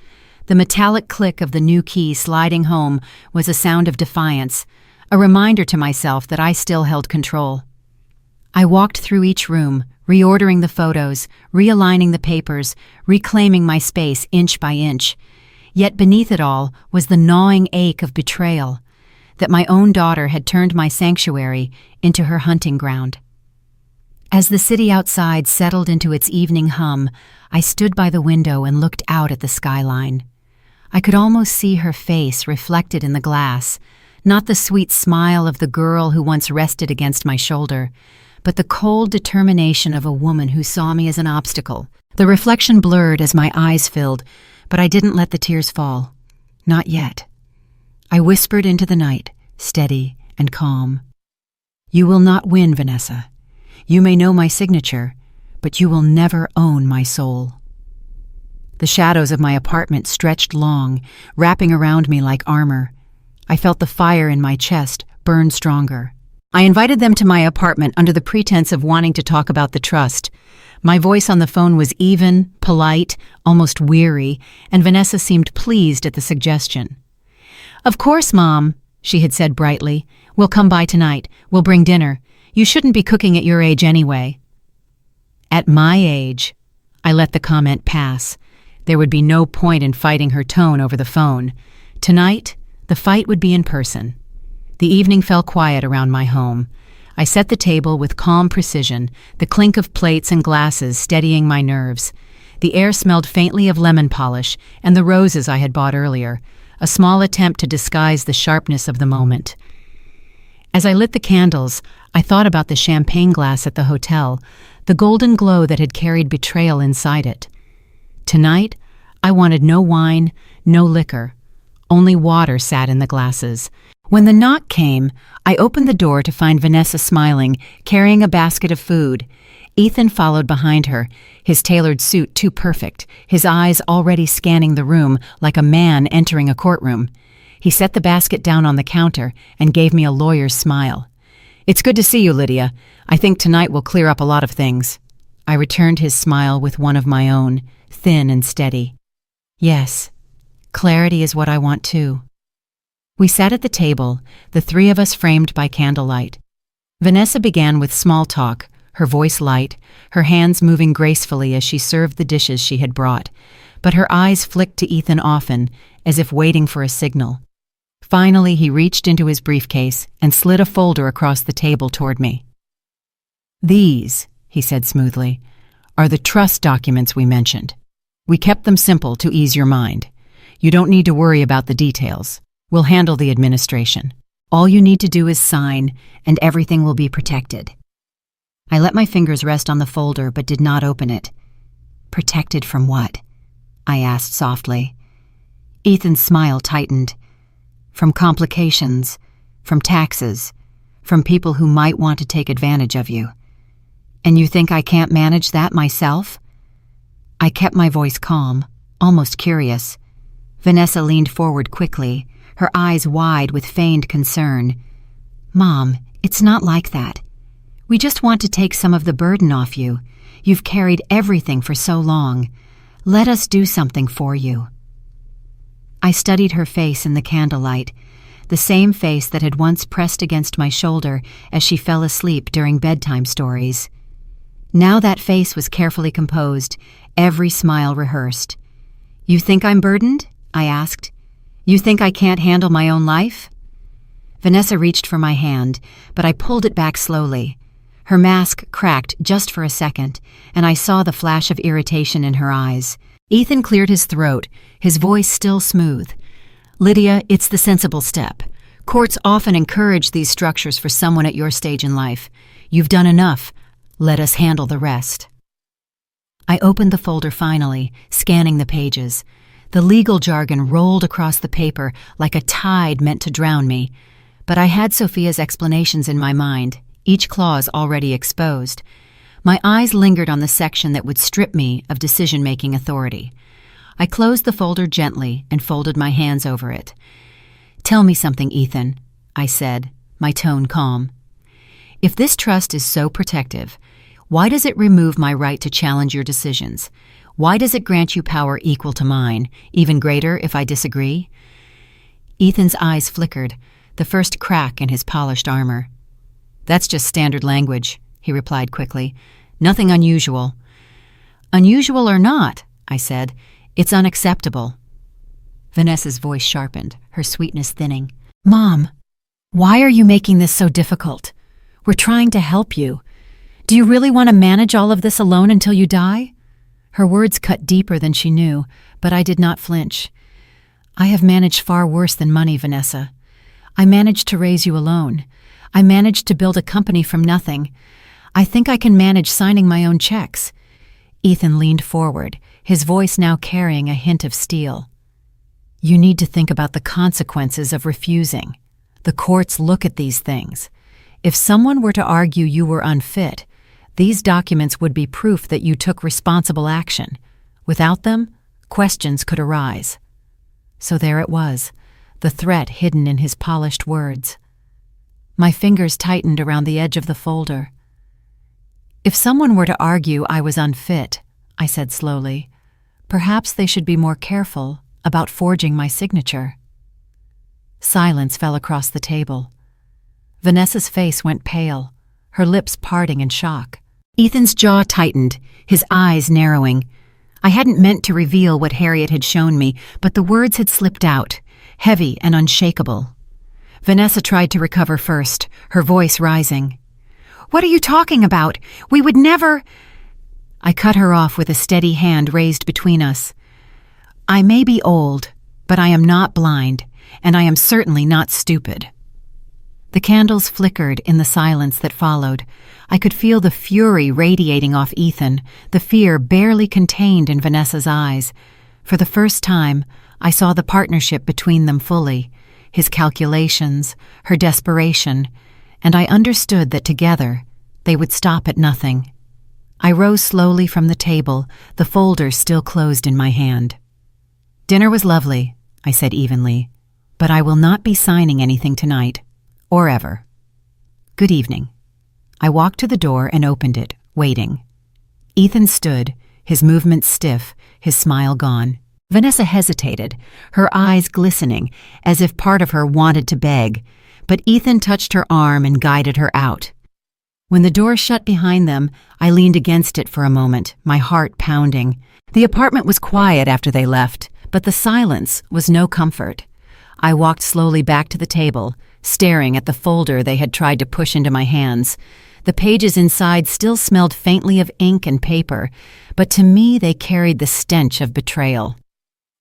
The metallic click of the new key sliding home was a sound of defiance, a reminder to myself that I still held control. I walked through each room, reordering the photos, realigning the papers, reclaiming my space inch by inch. Yet beneath it all was the gnawing ache of betrayal, that my own daughter had turned my sanctuary into her hunting ground. As the city outside settled into its evening hum, I stood by the window and looked out at the skyline. I could almost see her face reflected in the glass, not the sweet smile of the girl who once rested against my shoulder, but the cold determination of a woman who saw me as an obstacle. The reflection blurred as my eyes filled, but I didn't let the tears fall. Not yet. I whispered into the night, steady and calm. "You will not win, Vanessa. You may know my signature, but you will never own my soul." The shadows of my apartment stretched long, wrapping around me like armor. I felt the fire in my chest burn stronger. I invited them to my apartment under the pretense of wanting to talk about the trust. My voice on the phone was even, polite, almost weary, and Vanessa seemed pleased at the suggestion. "Of course, Mom," she had said brightly. "We'll come by tonight. We'll bring dinner. You shouldn't be cooking at your age anyway." At my age, I let the comment pass. There would be no point in fighting her tone over the phone. Tonight, the fight would be in person. The evening fell quiet around my home. I set the table with calm precision, the clink of plates and glasses steadying my nerves. The air smelled faintly of lemon polish and the roses I had bought earlier, a small attempt to disguise the sharpness of the moment. As I lit the candles, I thought about the champagne glass at the hotel, the golden glow that had carried betrayal inside it. Tonight, I wanted no wine, no liquor. Only water sat in the glasses. When the knock came, I opened the door to find Vanessa smiling, carrying a basket of food. Ethan followed behind her, his tailored suit too perfect, his eyes already scanning the room like a man entering a courtroom. He set the basket down on the counter and gave me a lawyer's smile. It's good to see you, Lydia. I think tonight will clear up a lot of things. I returned his smile with one of my own, thin and steady. Yes, clarity is what I want too. We sat at the table, the three of us framed by candlelight. Vanessa began with small talk, her voice light, her hands moving gracefully as she served the dishes she had brought, but her eyes flicked to Ethan often, as if waiting for a signal. Finally, he reached into his briefcase and slid a folder across the table toward me. These, he said smoothly, are the trust documents we mentioned. We kept them simple to ease your mind. You don't need to worry about the details. We'll handle the administration. All you need to do is sign, and everything will be protected. I let my fingers rest on the folder but did not open it. Protected from what? I asked softly. Ethan's smile tightened. From complications, from taxes, from people who might want to take advantage of you. And you think I can't manage that myself? I kept my voice calm, almost curious. Vanessa leaned forward quickly, her eyes wide with feigned concern. Mom, it's not like that. We just want to take some of the burden off you. You've carried everything for so long. Let us do something for you. I studied her face in the candlelight, the same face that had once pressed against my shoulder as she fell asleep during bedtime stories. Now that face was carefully composed, every smile rehearsed. You think I'm burdened? I asked. You think I can't handle my own life? Vanessa reached for my hand, but I pulled it back slowly. Her mask cracked just for a second, and I saw the flash of irritation in her eyes. Ethan cleared his throat, his voice still smooth. Lydia, it's the sensible step. Courts often encourage these structures for someone at your stage in life. You've done enough. Let us handle the rest. I opened the folder finally, scanning the pages. The legal jargon rolled across the paper like a tide meant to drown me, but I had Sophia's explanations in my mind, each clause already exposed. My eyes lingered on the section that would strip me of decision-making authority. I closed the folder gently and folded my hands over it. Tell me something, Ethan, I said, my tone calm. If this trust is so protective, why does it remove my right to challenge your decisions? Why does it grant you power equal to mine, even greater if I disagree? Ethan's eyes flickered, the first crack in his polished armor. That's just standard language, he replied quickly. Nothing unusual. Unusual or not, I said, it's unacceptable. Vanessa's voice sharpened, her sweetness thinning. Mom, why are you making this so difficult? We're trying to help you. Do you really want to manage all of this alone until you die? Her words cut deeper than she knew, but I did not flinch. I have managed far worse than money, Vanessa. I managed to raise you alone. I managed to build a company from nothing. I think I can manage signing my own checks. Ethan leaned forward, his voice now carrying a hint of steel. You need to think about the consequences of refusing. The courts look at these things. If someone were to argue you were unfit, these documents would be proof that you took responsible action. Without them, questions could arise. So there it was, the threat hidden in his polished words. My fingers tightened around the edge of the folder. If someone were to argue I was unfit, I said slowly, perhaps they should be more careful about forging my signature. Silence fell across the table. Vanessa's face went pale, her lips parting in shock. Ethan's jaw tightened, his eyes narrowing. I hadn't meant to reveal what Harriet had shown me, but the words had slipped out, heavy and unshakable. Vanessa tried to recover first, her voice rising. What are you talking about? We would never— I cut her off with a steady hand raised between us. I may be old, but I am not blind, and I am certainly not stupid. The candles flickered in the silence that followed. I could feel the fury radiating off Ethan, the fear barely contained in Vanessa's eyes. For the first time, I saw the partnership between them fully, his calculations, her desperation, and I understood that together they would stop at nothing. I rose slowly from the table, the folder still closed in my hand. Dinner was lovely, I said evenly, but I will not be signing anything tonight, or ever. Good evening. I walked to the door and opened it, waiting. Ethan stood, his movements stiff, his smile gone. Vanessa hesitated, her eyes glistening, as if part of her wanted to beg, but Ethan touched her arm and guided her out. When the door shut behind them, I leaned against it for a moment, my heart pounding. The apartment was quiet after they left, but the silence was no comfort. I walked slowly back to the table, staring at the folder they had tried to push into my hands. The pages inside still smelled faintly of ink and paper, but to me they carried the stench of betrayal.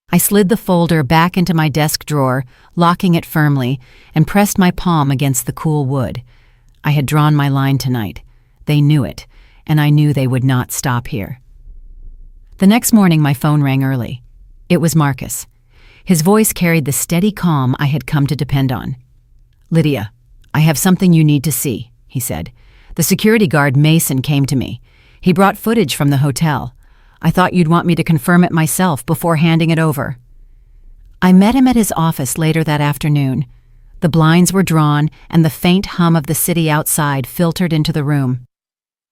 I slid the folder back into my desk drawer, locking it firmly, and pressed my palm against the cool wood. I had drawn my line tonight. They knew it, and I knew they would not stop here. The next morning my phone rang early. It was Marcus. His voice carried the steady calm I had come to depend on. "Lydia, I have something you need to see," he said. "The security guard Mason came to me. He brought footage from the hotel. I thought you'd want me to confirm it myself before handing it over." I met him at his office later that afternoon. The blinds were drawn and the faint hum of the city outside filtered into the room.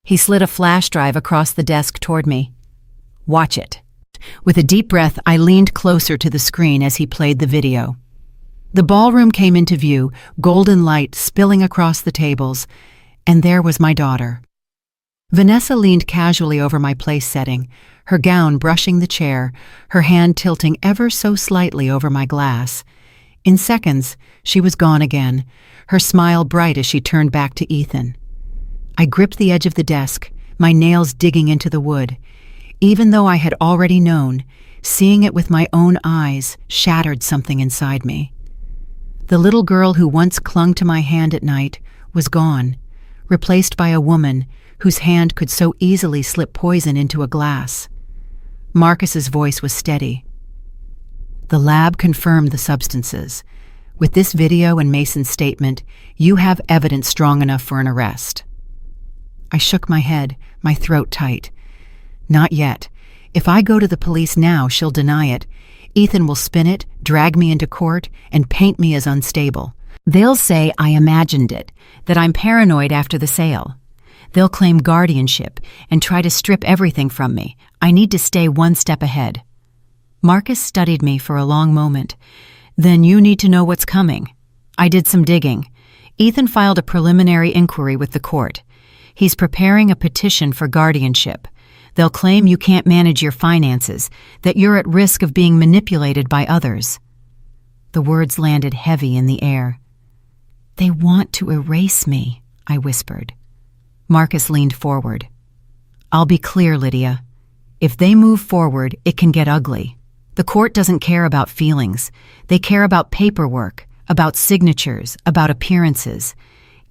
He slid a flash drive across the desk toward me. "Watch it." With a deep breath, I leaned closer to the screen as he played the video. The ballroom came into view, golden light spilling across the tables, and there was my daughter. Vanessa leaned casually over my place setting, her gown brushing the chair, her hand tilting ever so slightly over my glass. In seconds, she was gone again, her smile bright as she turned back to Ethan. I gripped the edge of the desk, my nails digging into the wood. Even though I had already known, seeing it with my own eyes shattered something inside me. The little girl who once clung to my hand at night was gone, replaced by a woman whose hand could so easily slip poison into a glass. Marcus's voice was steady. "The lab confirmed the substances. With this video and Mason's statement, you have evidence strong enough for an arrest." I shook my head, my throat tight. "Not yet. If I go to the police now, she'll deny it. Ethan will spin it, drag me into court, and paint me as unstable. They'll say I imagined it, that I'm paranoid after the sale. They'll claim guardianship and try to strip everything from me. I need to stay one step ahead." Marcus studied me for a long moment. "Then you need to know what's coming." I did some digging. Ethan filed a preliminary inquiry with the court. He's preparing a petition for guardianship. They'll claim you can't manage your finances, that you're at risk of being manipulated by others. The words landed heavy in the air. "They want to erase me," I whispered. Marcus leaned forward. "I'll be clear, Lydia. If they move forward, it can get ugly. The court doesn't care about feelings. They care about paperwork, about signatures, about appearances.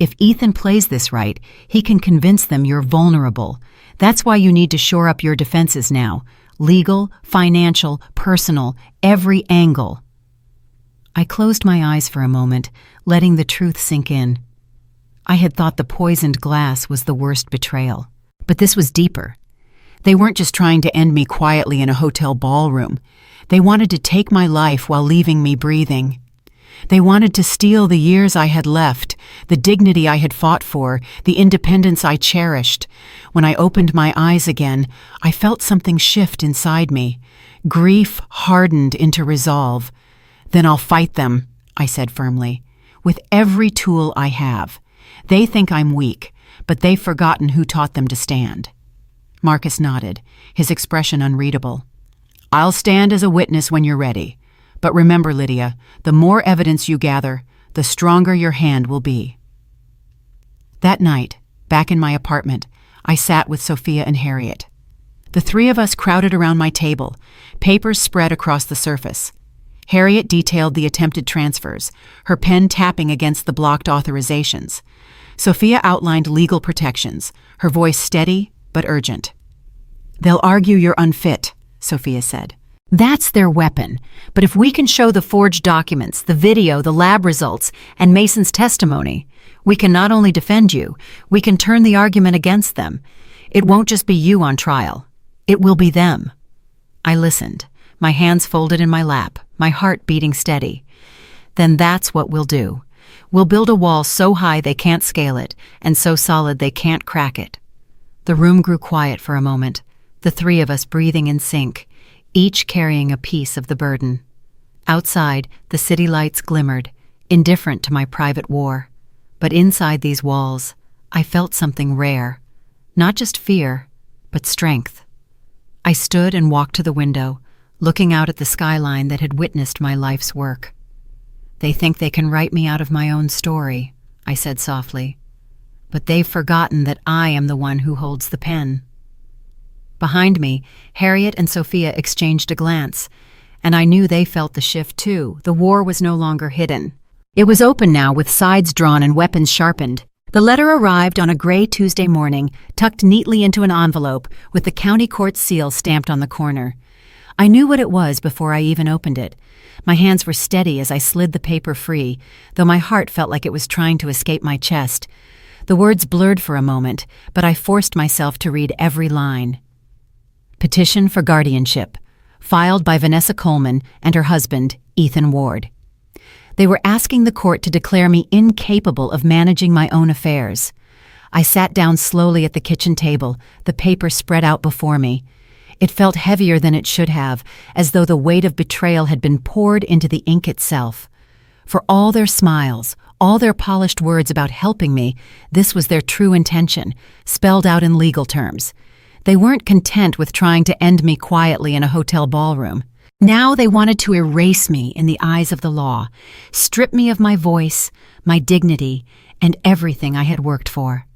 If Ethan plays this right, he can convince them you're vulnerable. That's why you need to shore up your defenses now. Legal, financial, personal, every angle." I closed my eyes for a moment, letting the truth sink in. I had thought the poisoned glass was the worst betrayal. But this was deeper. They weren't just trying to end me quietly in a hotel ballroom. They wanted to take my life while leaving me breathing. They wanted to steal the years I had left, the dignity I had fought for, the independence I cherished. When I opened my eyes again, I felt something shift inside me. Grief hardened into resolve. "Then I'll fight them," I said firmly, "with every tool I have. They think I'm weak, but they've forgotten who taught them to stand." Marcus nodded, his expression unreadable. "I'll stand as a witness when you're ready. But remember, Lydia, the more evidence you gather, the stronger your hand will be." That night, back in my apartment, I sat with Sophia and Harriet. The three of us crowded around my table, papers spread across the surface. Harriet detailed the attempted transfers, her pen tapping against the blocked authorizations. Sophia outlined legal protections, her voice steady but urgent. "They'll argue you're unfit," Sophia said. "That's their weapon. But if we can show the forged documents, the video, the lab results, and Mason's testimony, we can not only defend you, we can turn the argument against them. It won't just be you on trial. It will be them." I listened, my hands folded in my lap, my heart beating steady. "Then that's what we'll do. We'll build a wall so high they can't scale it, and so solid they can't crack it." The room grew quiet for a moment, the three of us breathing in sync, each carrying a piece of the burden. Outside, the city lights glimmered, indifferent to my private war. But inside these walls, I felt something rare. Not just fear, but strength. I stood and walked to the window, looking out at the skyline that had witnessed my life's work. "They think they can write me out of my own story," I said softly. "But they've forgotten that I am the one who holds the pen." Behind me, Harriet and Sophia exchanged a glance, and I knew they felt the shift too. The war was no longer hidden. It was open now, with sides drawn and weapons sharpened. The letter arrived on a gray Tuesday morning, tucked neatly into an envelope with the county court seal stamped on the corner. I knew what it was before I even opened it. My hands were steady as I slid the paper free, though my heart felt like it was trying to escape my chest. The words blurred for a moment, but I forced myself to read every line. Petition for guardianship, filed by Vanessa Coleman and her husband, Ethan Ward. They were asking the court to declare me incapable of managing my own affairs. I sat down slowly at the kitchen table, the paper spread out before me. It felt heavier than it should have, as though the weight of betrayal had been poured into the ink itself. For all their smiles, all their polished words about helping me, this was their true intention, spelled out in legal terms. They weren't content with trying to end me quietly in a hotel ballroom. Now they wanted to erase me in the eyes of the law, strip me of my voice, my dignity, and everything I had worked for.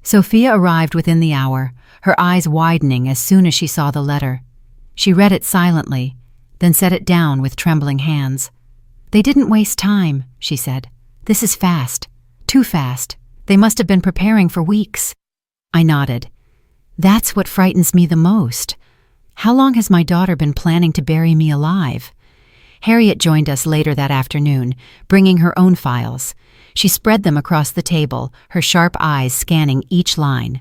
Sophia arrived within the hour, her eyes widening as soon as she saw the letter. She read it silently, then set it down with trembling hands. "They didn't waste time," she said. "This is fast. Too fast. They must have been preparing for weeks." I nodded. "That's what frightens me the most. How long has my daughter been planning to bury me alive?" Harriet joined us later that afternoon, bringing her own files. She spread them across the table, her sharp eyes scanning each line.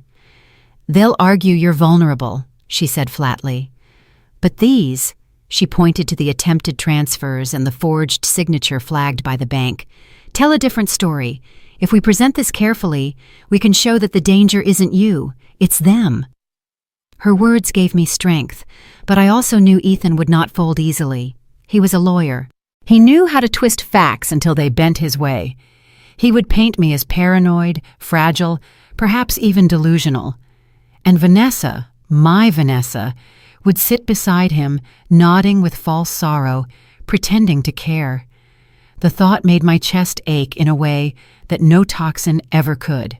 "They'll argue you're vulnerable," she said flatly. "But these," she pointed to the attempted transfers and the forged signature flagged by the bank, "tell a different story. If we present this carefully, we can show that the danger isn't you, it's them." Her words gave me strength, but I also knew Ethan would not fold easily. He was a lawyer. He knew how to twist facts until they bent his way. He would paint me as paranoid, fragile, perhaps even delusional. And Vanessa, my Vanessa, would sit beside him, nodding with false sorrow, pretending to care. The thought made my chest ache in a way that no toxin ever could.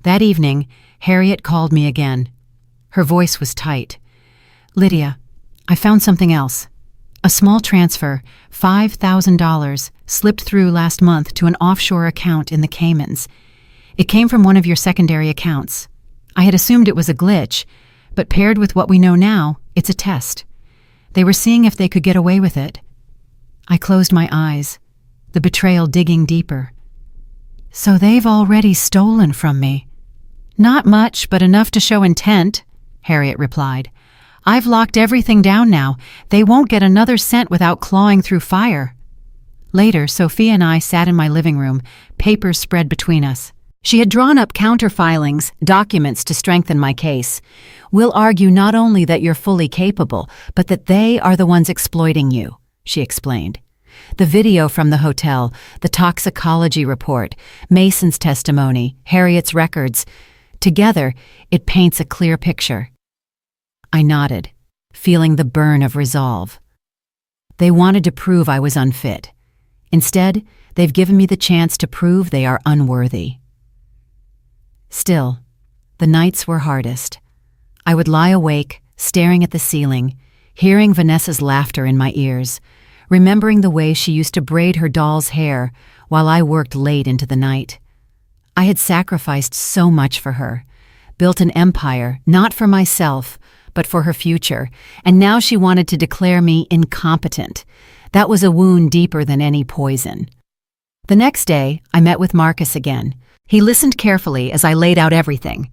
That evening, Harriet called me again. Her voice was tight. "Lydia, I found something else. A small transfer, $5,000, slipped through last month to an offshore account in the Caymans. It came from one of your secondary accounts. I had assumed it was a glitch, but paired with what we know now, it's a test. They were seeing if they could get away with it." I closed my eyes, the betrayal digging deeper. "So they've already stolen from me." "Not much, but enough to show intent," Harriet replied. "I've locked everything down now. They won't get another cent without clawing through fire." Later, Sophia and I sat in my living room, papers spread between us. She had drawn up counter-filings, documents to strengthen my case. "We'll argue not only that you're fully capable, but that they are the ones exploiting you," she explained. The video from the hotel, the toxicology report, Mason's testimony, Harriet's records. Together, it paints a clear picture. I nodded, feeling the burn of resolve. They wanted to prove I was unfit. Instead, they've given me the chance to prove they are unworthy. Still, the nights were hardest. I would lie awake, staring at the ceiling, hearing Vanessa's laughter in my ears, remembering the way she used to braid her doll's hair while I worked late into the night. I had sacrificed so much for her, built an empire, not for myself, but for her future, and now she wanted to declare me incompetent. That was a wound deeper than any poison. The next day, I met with Marcus again. He listened carefully as I laid out everything.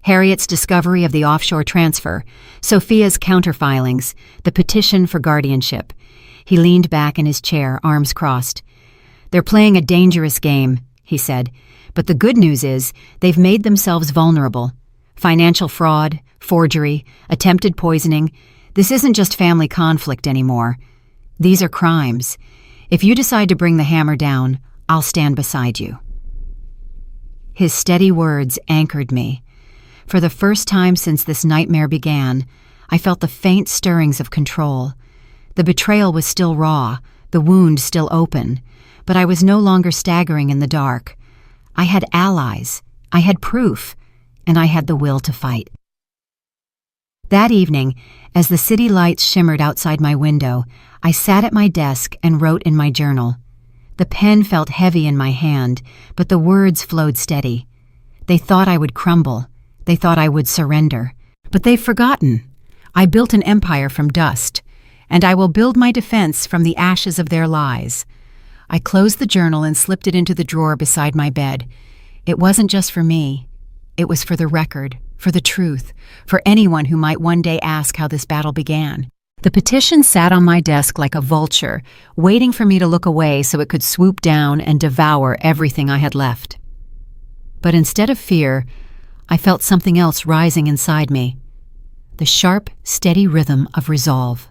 Harriet's discovery of the offshore transfer, Sophia's counterfilings, the petition for guardianship. He leaned back in his chair, arms crossed. "They're playing a dangerous game," he said. "But the good news is they've made themselves vulnerable. Financial fraud, forgery, attempted poisoning. This isn't just family conflict anymore. These are crimes. If you decide to bring the hammer down, I'll stand beside you." His steady words anchored me. For the first time since this nightmare began, I felt the faint stirrings of control. The betrayal was still raw, the wound still open, but I was no longer staggering in the dark. I had allies, I had proof, and I had the will to fight. That evening, as the city lights shimmered outside my window, I sat at my desk and wrote in my journal. The pen felt heavy in my hand, but the words flowed steady. They thought I would crumble. They thought I would surrender. But they've forgotten. I built an empire from dust, and I will build my defense from the ashes of their lies. I closed the journal and slipped it into the drawer beside my bed. It wasn't just for me. It was for the record, for the truth, for anyone who might one day ask how this battle began. The petition sat on my desk like a vulture, waiting for me to look away so it could swoop down and devour everything I had left. But instead of fear, I felt something else rising inside me. The sharp, steady rhythm of resolve.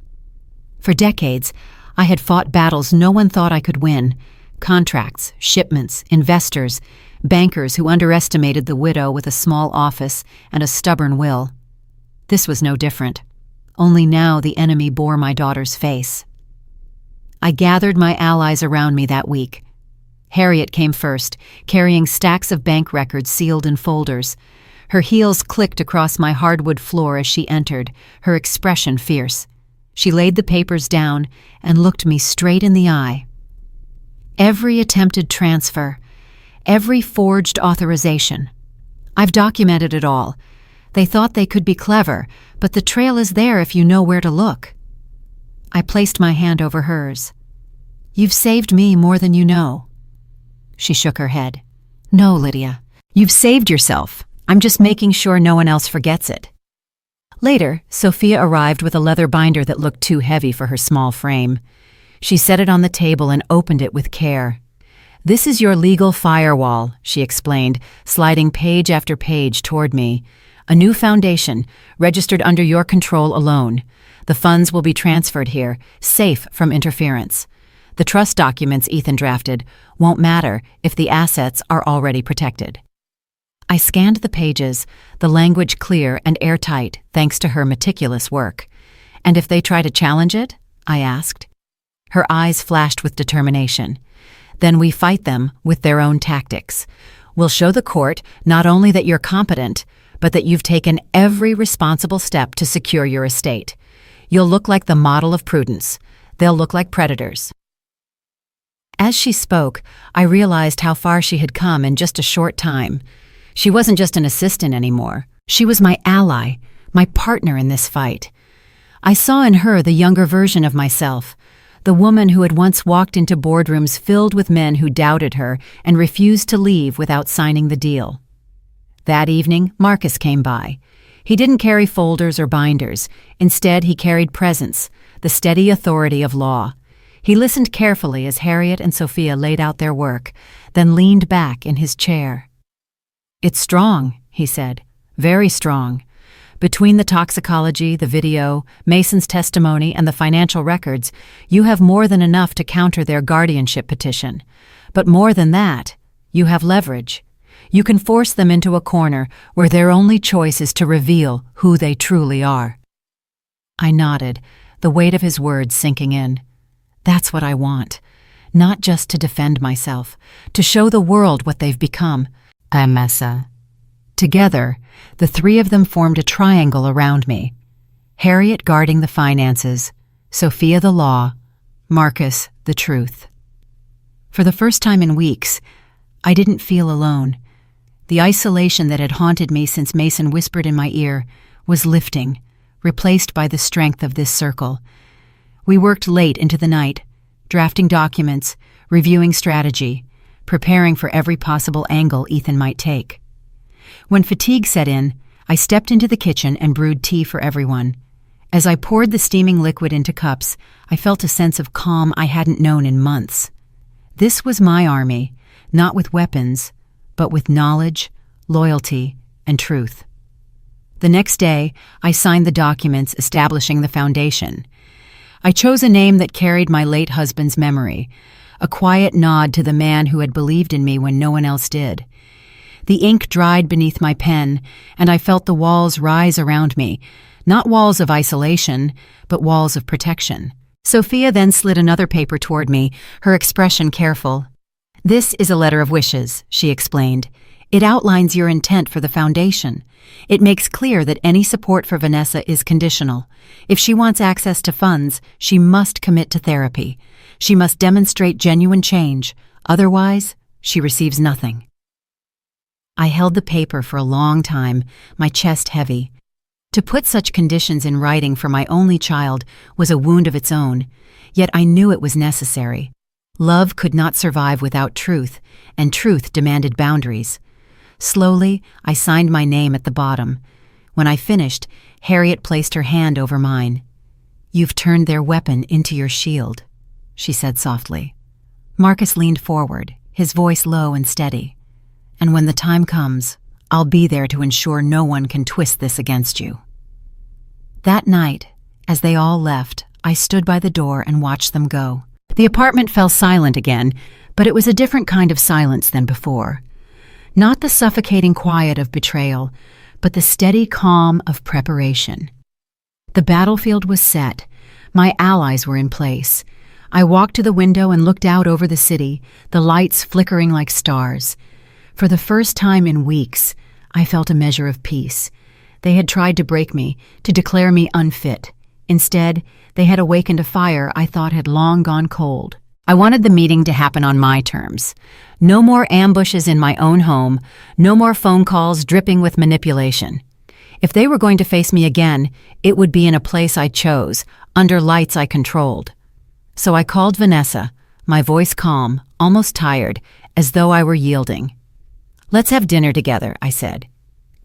For decades, I had fought battles no one thought I could win. Contracts, shipments, investors, bankers who underestimated the widow with a small office and a stubborn will. This was no different. Only now the enemy bore my daughter's face. I gathered my allies around me that week. Harriet came first, carrying stacks of bank records sealed in folders. Her heels clicked across my hardwood floor as she entered, her expression fierce. She laid the papers down and looked me straight in the eye. Every attempted transfer, every forged authorization. I've documented it all. They thought they could be clever, but the trail is there if you know where to look. I placed my hand over hers. "You've saved me more than you know." She shook her head. "No, Lydia. You've saved yourself. I'm just making sure no one else forgets it." Later, Sophia arrived with a leather binder that looked too heavy for her small frame. She set it on the table and opened it with care. "This is your legal firewall," she explained, sliding page after page toward me. "A new foundation, registered under your control alone. The funds will be transferred here, safe from interference. The trust documents Ethan drafted won't matter if the assets are already protected." I scanned the pages, the language clear and airtight thanks to her meticulous work. "And if they try to challenge it?" I asked. Her eyes flashed with determination. "Then we fight them with their own tactics. We'll show the court not only that you're competent, but that you've taken every responsible step to secure your estate. You'll look like the model of prudence. They'll look like predators." As she spoke, I realized how far she had come in just a short time. She wasn't just an assistant anymore. She was my ally, my partner in this fight. I saw in her the younger version of myself, the woman who had once walked into boardrooms filled with men who doubted her and refused to leave without signing the deal. That evening, Marcus came by. He didn't carry folders or binders. Instead, he carried presence, the steady authority of law. He listened carefully as Harriet and Sophia laid out their work, then leaned back in his chair. "It's strong," he said, "very strong. Between the toxicology, the video, Mason's testimony, and the financial records, you have more than enough to counter their guardianship petition. But more than that, you have leverage. You can force them into a corner where their only choice is to reveal who they truly are." I nodded, the weight of his words sinking in. That's what I want. Not just to defend myself, to show the world what they've become. A messa. Together, the three of them formed a triangle around me. Harriet guarding the finances, Sophia the law, Marcus the truth. For the first time in weeks, I didn't feel alone. The isolation that had haunted me since Mason whispered in my ear was lifting, replaced by the strength of this circle. We worked late into the night, drafting documents, reviewing strategy, preparing for every possible angle Ethan might take. When fatigue set in, I stepped into the kitchen and brewed tea for everyone. As I poured the steaming liquid into cups, I felt a sense of calm I hadn't known in months. This was my army, not with weapons, but with knowledge, loyalty, and truth. The next day, I signed the documents establishing the foundation. I chose a name that carried my late husband's memory, a quiet nod to the man who had believed in me when no one else did. The ink dried beneath my pen, and I felt the walls rise around me, not walls of isolation, but walls of protection. Sophia then slid another paper toward me, her expression careful. "This is a letter of wishes," she explained. "It outlines your intent for the foundation. It makes clear that any support for Vanessa is conditional. If she wants access to funds, she must commit to therapy. She must demonstrate genuine change. Otherwise, she receives nothing." I held the paper for a long time, my chest heavy. To put such conditions in writing for my only child was a wound of its own, yet I knew it was necessary. Love could not survive without truth, and truth demanded boundaries. Slowly, I signed my name at the bottom. When I finished, Harriet placed her hand over mine. "You've turned their weapon into your shield," she said softly. Marcus leaned forward, his voice low and steady. "And when the time comes, I'll be there to ensure no one can twist this against you." That night, as they all left, I stood by the door and watched them go. The apartment fell silent again, but it was a different kind of silence than before. Not the suffocating quiet of betrayal, but the steady calm of preparation. The battlefield was set. My allies were in place. I walked to the window and looked out over the city, the lights flickering like stars. For the first time in weeks, I felt a measure of peace. They had tried to break me, to declare me unfit. Instead, they had awakened a fire I thought had long gone cold. I wanted the meeting to happen on my terms. No more ambushes in my own home, no more phone calls dripping with manipulation. If they were going to face me again, it would be in a place I chose, under lights I controlled. So I called Vanessa, my voice calm, almost tired, as though I were yielding. "Let's have dinner together," I said.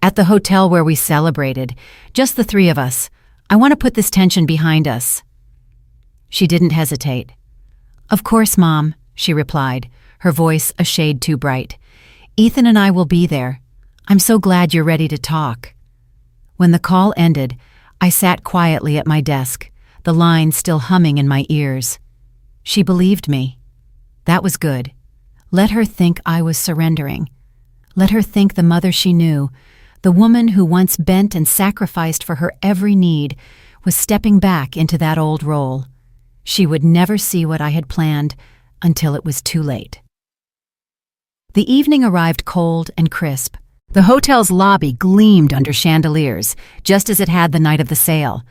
"At the hotel where we celebrated, just the three of us. I want to put this tension behind us." She didn't hesitate. "Of course, Mom," she replied, her voice a shade too bright. "Ethan and I will be there. I'm so glad you're ready to talk." When the call ended, I sat quietly at my desk, the line still humming in my ears. She believed me. That was good. Let her think I was surrendering. Let her think the mother she knew, the woman who once bent and sacrificed for her every need, was stepping back into that old role. She would never see what I had planned until it was too late. The evening arrived cold and crisp. The hotel's lobby gleamed under chandeliers, just as it had the night of the sale.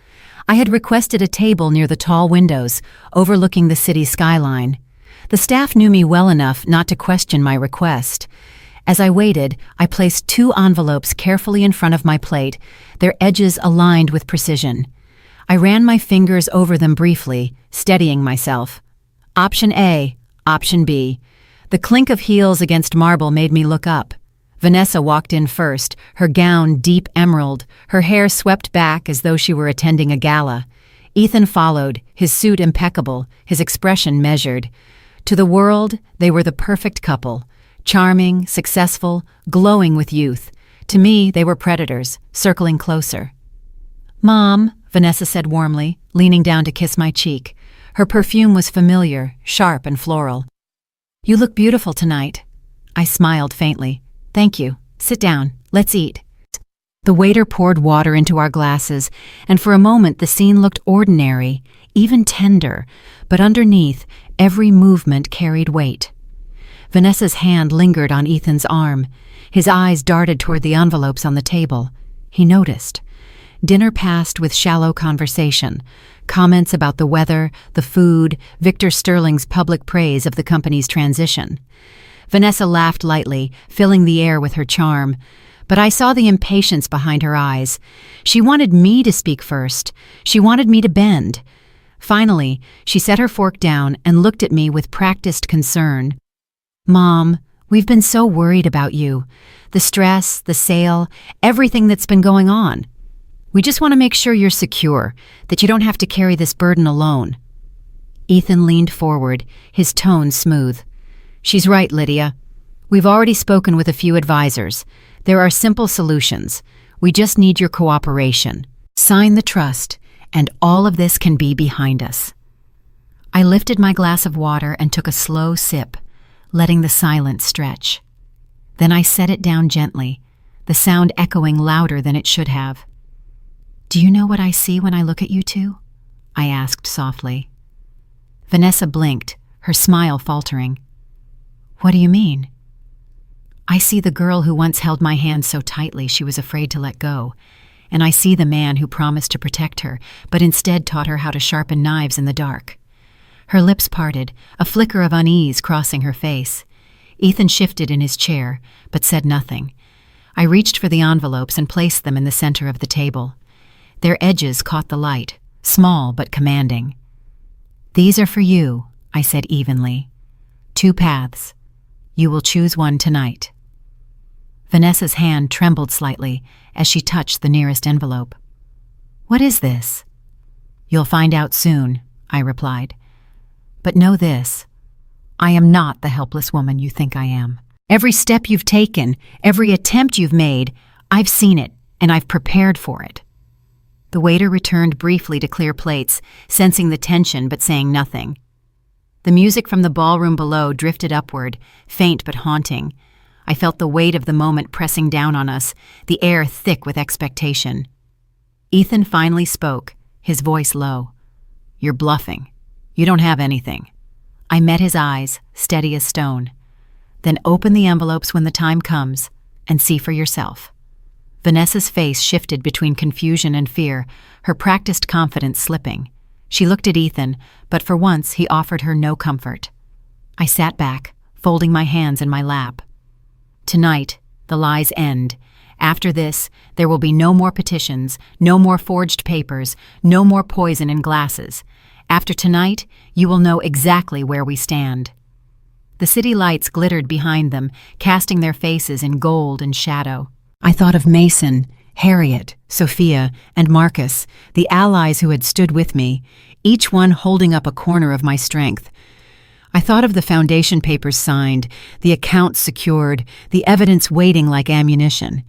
I had requested a table near the tall windows, overlooking the city skyline. The staff knew me well enough not to question my request. As I waited, I placed 2 envelopes carefully in front of my plate, their edges aligned with precision. I ran my fingers over them briefly, steadying myself. Option A, Option B. The clink of heels against marble made me look up. Vanessa walked in first, her gown deep emerald, her hair swept back as though she were attending a gala. Ethan followed, his suit impeccable, his expression measured. To the world, they were the perfect couple. Charming, successful, glowing with youth. To me, they were predators, circling closer. "Mom," Vanessa said warmly, leaning down to kiss my cheek. Her perfume was familiar, sharp and floral. "You look beautiful tonight." I smiled faintly. "Thank you. Sit down. Let's eat." The waiter poured water into our glasses, and for a moment the scene looked ordinary, even tender, but underneath, every movement carried weight. Vanessa's hand lingered on Ethan's arm. His eyes darted toward the envelopes on the table. He noticed. Dinner passed with shallow conversation, comments about the weather, the food, Victor Sterling's public praise of the company's transition. Vanessa laughed lightly, filling the air with her charm, but I saw the impatience behind her eyes. She wanted me to speak first. She wanted me to bend. Finally, she set her fork down and looked at me with practiced concern. "Mom, we've been so worried about you. The stress, the sale, everything that's been going on. We just want to make sure you're secure, that you don't have to carry this burden alone." Ethan leaned forward, his tone smooth. She's right, Lydia. We've already spoken with a few advisors. There are simple solutions. We just need your cooperation. Sign the trust, and all of this can be behind us. I lifted my glass of water and took a slow sip, letting the silence stretch. Then I set it down gently, the sound echoing louder than it should have. "Do you know what I see when I look at you two?" I asked softly. Vanessa blinked, her smile faltering. "What do you mean?" "I see the girl who once held my hand so tightly she was afraid to let go, and I see the man who promised to protect her, but instead taught her how to sharpen knives in the dark." Her lips parted, a flicker of unease crossing her face. Ethan shifted in his chair, but said nothing. I reached for the envelopes and placed them in the center of the table. Their edges caught the light, small but commanding. "These are for you," I said evenly. "Two paths. You will choose one tonight." Vanessa's hand trembled slightly as she touched the nearest envelope. "What is this?" "You'll find out soon," I replied. "But know this, I am not the helpless woman you think I am. Every step you've taken, every attempt you've made, I've seen it, and I've prepared for it." The waiter returned briefly to clear plates, sensing the tension but saying nothing. The music from the ballroom below drifted upward, faint but haunting. I felt the weight of the moment pressing down on us, the air thick with expectation. Ethan finally spoke, his voice low. "You're bluffing. You don't have anything." I met his eyes, steady as stone. "Then open the envelopes when the time comes, and see for yourself." Vanessa's face shifted between confusion and fear, her practiced confidence slipping. She looked at Ethan, but for once he offered her no comfort. I sat back, folding my hands in my lap. Tonight, the lies end. After this, there will be no more petitions, no more forged papers, no more poison in glasses. After tonight, you will know exactly where we stand. The city lights glittered behind them, casting their faces in gold and shadow. I thought of Mason, Harriet, Sophia, and Marcus, the allies who had stood with me, each one holding up a corner of my strength. I thought of the foundation papers signed, the accounts secured, the evidence waiting like ammunition.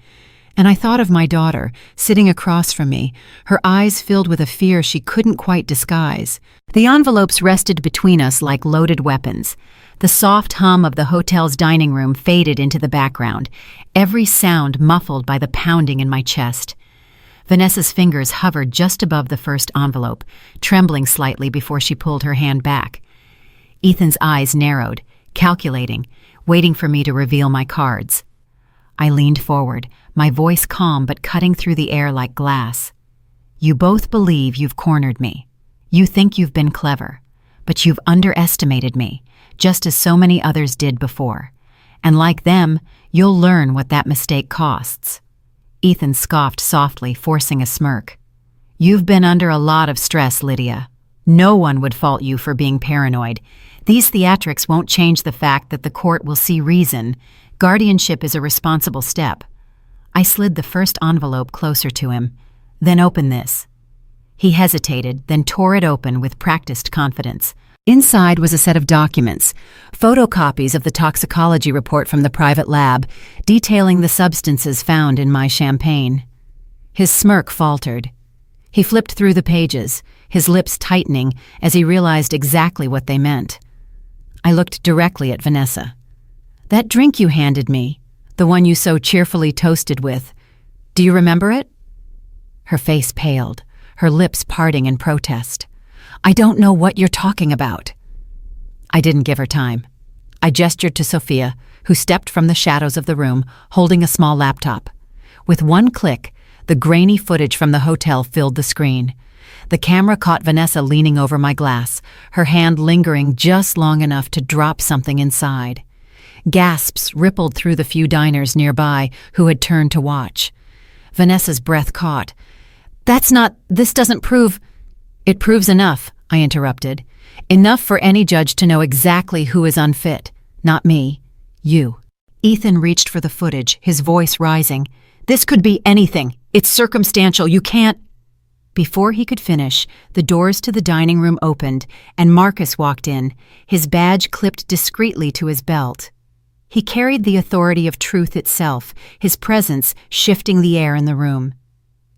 And I thought of my daughter, sitting across from me, her eyes filled with a fear she couldn't quite disguise. The envelopes rested between us like loaded weapons. The soft hum of the hotel's dining room faded into the background, every sound muffled by the pounding in my chest. Vanessa's fingers hovered just above the first envelope, trembling slightly before she pulled her hand back. Ethan's eyes narrowed, calculating, waiting for me to reveal my cards. I leaned forward, my voice calm but cutting through the air like glass. "You both believe you've cornered me. You think you've been clever, but you've underestimated me, just as so many others did before. And like them, you'll learn what that mistake costs." Ethan scoffed softly, forcing a smirk. "You've been under a lot of stress, Lydia. No one would fault you for being paranoid. These theatrics won't change the fact that the court will see reason. Guardianship is a responsible step." I slid the first envelope closer to him. "Then open this." He hesitated, then tore it open with practiced confidence. Inside was a set of documents, photocopies of the toxicology report from the private lab, detailing the substances found in my champagne. His smirk faltered. He flipped through the pages, his lips tightening as he realized exactly what they meant. I looked directly at Vanessa. "That drink you handed me, the one you so cheerfully toasted with, do you remember it?" Her face paled, her lips parting in protest. "I don't know what you're talking about." I didn't give her time. I gestured to Sophia, who stepped from the shadows of the room, holding a small laptop. With one click, the grainy footage from the hotel filled the screen. The camera caught Vanessa leaning over my glass, her hand lingering just long enough to drop something inside. Gasps rippled through the few diners nearby who had turned to watch. Vanessa's breath caught. This doesn't prove—" "It proves enough," I interrupted. "Enough for any judge to know exactly who is unfit. Not me. You." Ethan reached for the footage, his voice rising. "This could be anything. It's circumstantial. You can't—" Before he could finish, the doors to the dining room opened and Marcus walked in, his badge clipped discreetly to his belt. He carried the authority of truth itself, his presence shifting the air in the room.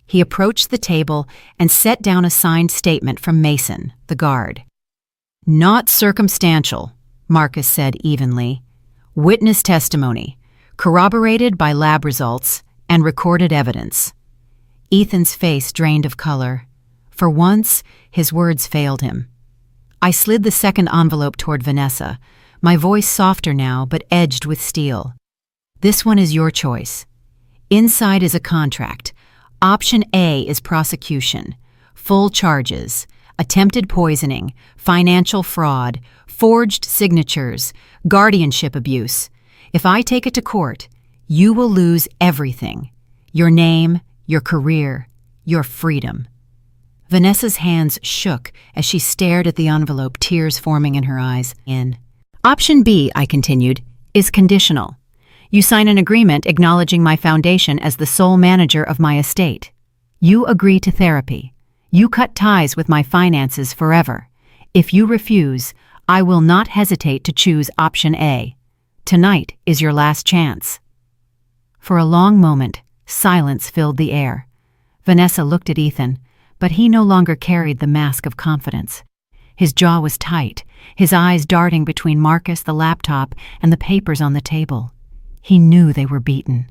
He approached the table and set down a signed statement from Mason, the guard. "Not circumstantial," Marcus said evenly. "Witness testimony, corroborated by lab results and recorded evidence." Ethan's face drained of color. For once, his words failed him. I slid the second envelope toward Vanessa, my voice softer now but edged with steel. "This one is your choice. Inside is a contract. Option A is prosecution, full charges, attempted poisoning, financial fraud, forged signatures, guardianship abuse. If I take it to court, you will lose everything. Your name, your career, your freedom." Vanessa's hands shook as she stared at the envelope, tears forming in her eyes. "Option B," I continued, "is conditional. You sign an agreement acknowledging my foundation as the sole manager of my estate. You agree to therapy. You cut ties with my finances forever. If you refuse, I will not hesitate to choose option A. Tonight is your last chance." For a long moment, silence filled the air. Vanessa looked at Ethan, but he no longer carried the mask of confidence. His jaw was tight, his eyes darting between Marcus, the laptop, and the papers on the table. He knew they were beaten.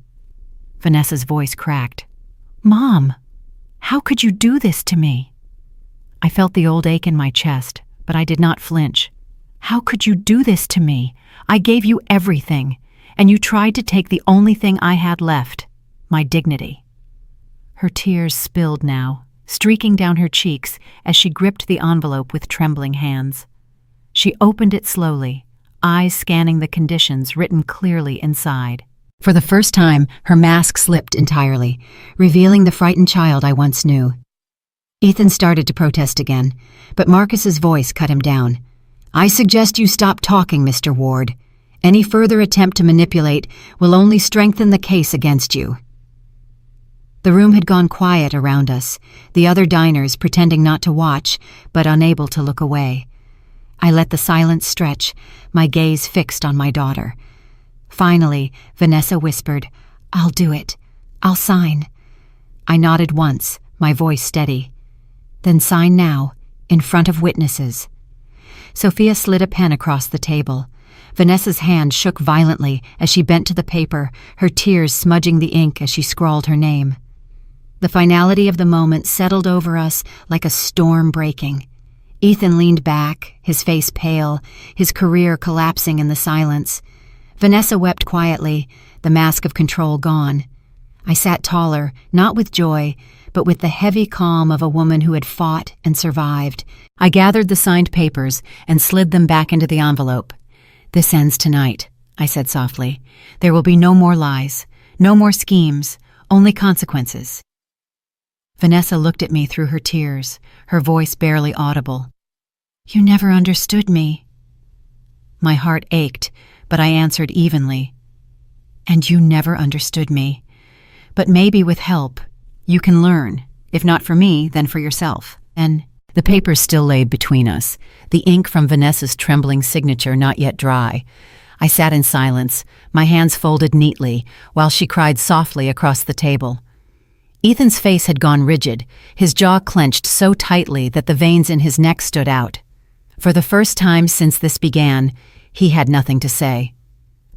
Vanessa's voice cracked. "Mom, how could you do this to me?" I felt the old ache in my chest, but I did not flinch. "How could you do this to me? I gave you everything, and you tried to take the only thing I had left, my dignity." Her tears spilled now, streaking down her cheeks as she gripped the envelope with trembling hands. She opened it slowly, eyes scanning the conditions written clearly inside. For the first time, her mask slipped entirely, revealing the frightened child I once knew. Ethan started to protest again, but Marcus's voice cut him down. "I suggest you stop talking, Mr. Ward. Any further attempt to manipulate will only strengthen the case against you." The room had gone quiet around us, the other diners pretending not to watch, but unable to look away. I let the silence stretch, my gaze fixed on my daughter. Finally, Vanessa whispered, "I'll do it. I'll sign." I nodded once, my voice steady. "Then sign now, in front of witnesses." Sophia slid a pen across the table. Vanessa's hand shook violently as she bent to the paper, her tears smudging the ink as she scrawled her name. The finality of the moment settled over us like a storm breaking. Ethan leaned back, his face pale, his career collapsing in the silence. Vanessa wept quietly, the mask of control gone. I sat taller, not with joy, but with the heavy calm of a woman who had fought and survived. I gathered the signed papers and slid them back into the envelope. "This ends tonight," I said softly. "There will be no more lies, no more schemes, only consequences." Vanessa looked at me through her tears, her voice barely audible. "You never understood me." My heart ached, but I answered evenly. "And you never understood me. But maybe with help, you can learn, if not for me, then for yourself." And the papers still lay between us, the ink from Vanessa's trembling signature not yet dry. I sat in silence, my hands folded neatly, while she cried softly across the table. Ethan's face had gone rigid, his jaw clenched so tightly that the veins in his neck stood out. For the first time since this began, he had nothing to say.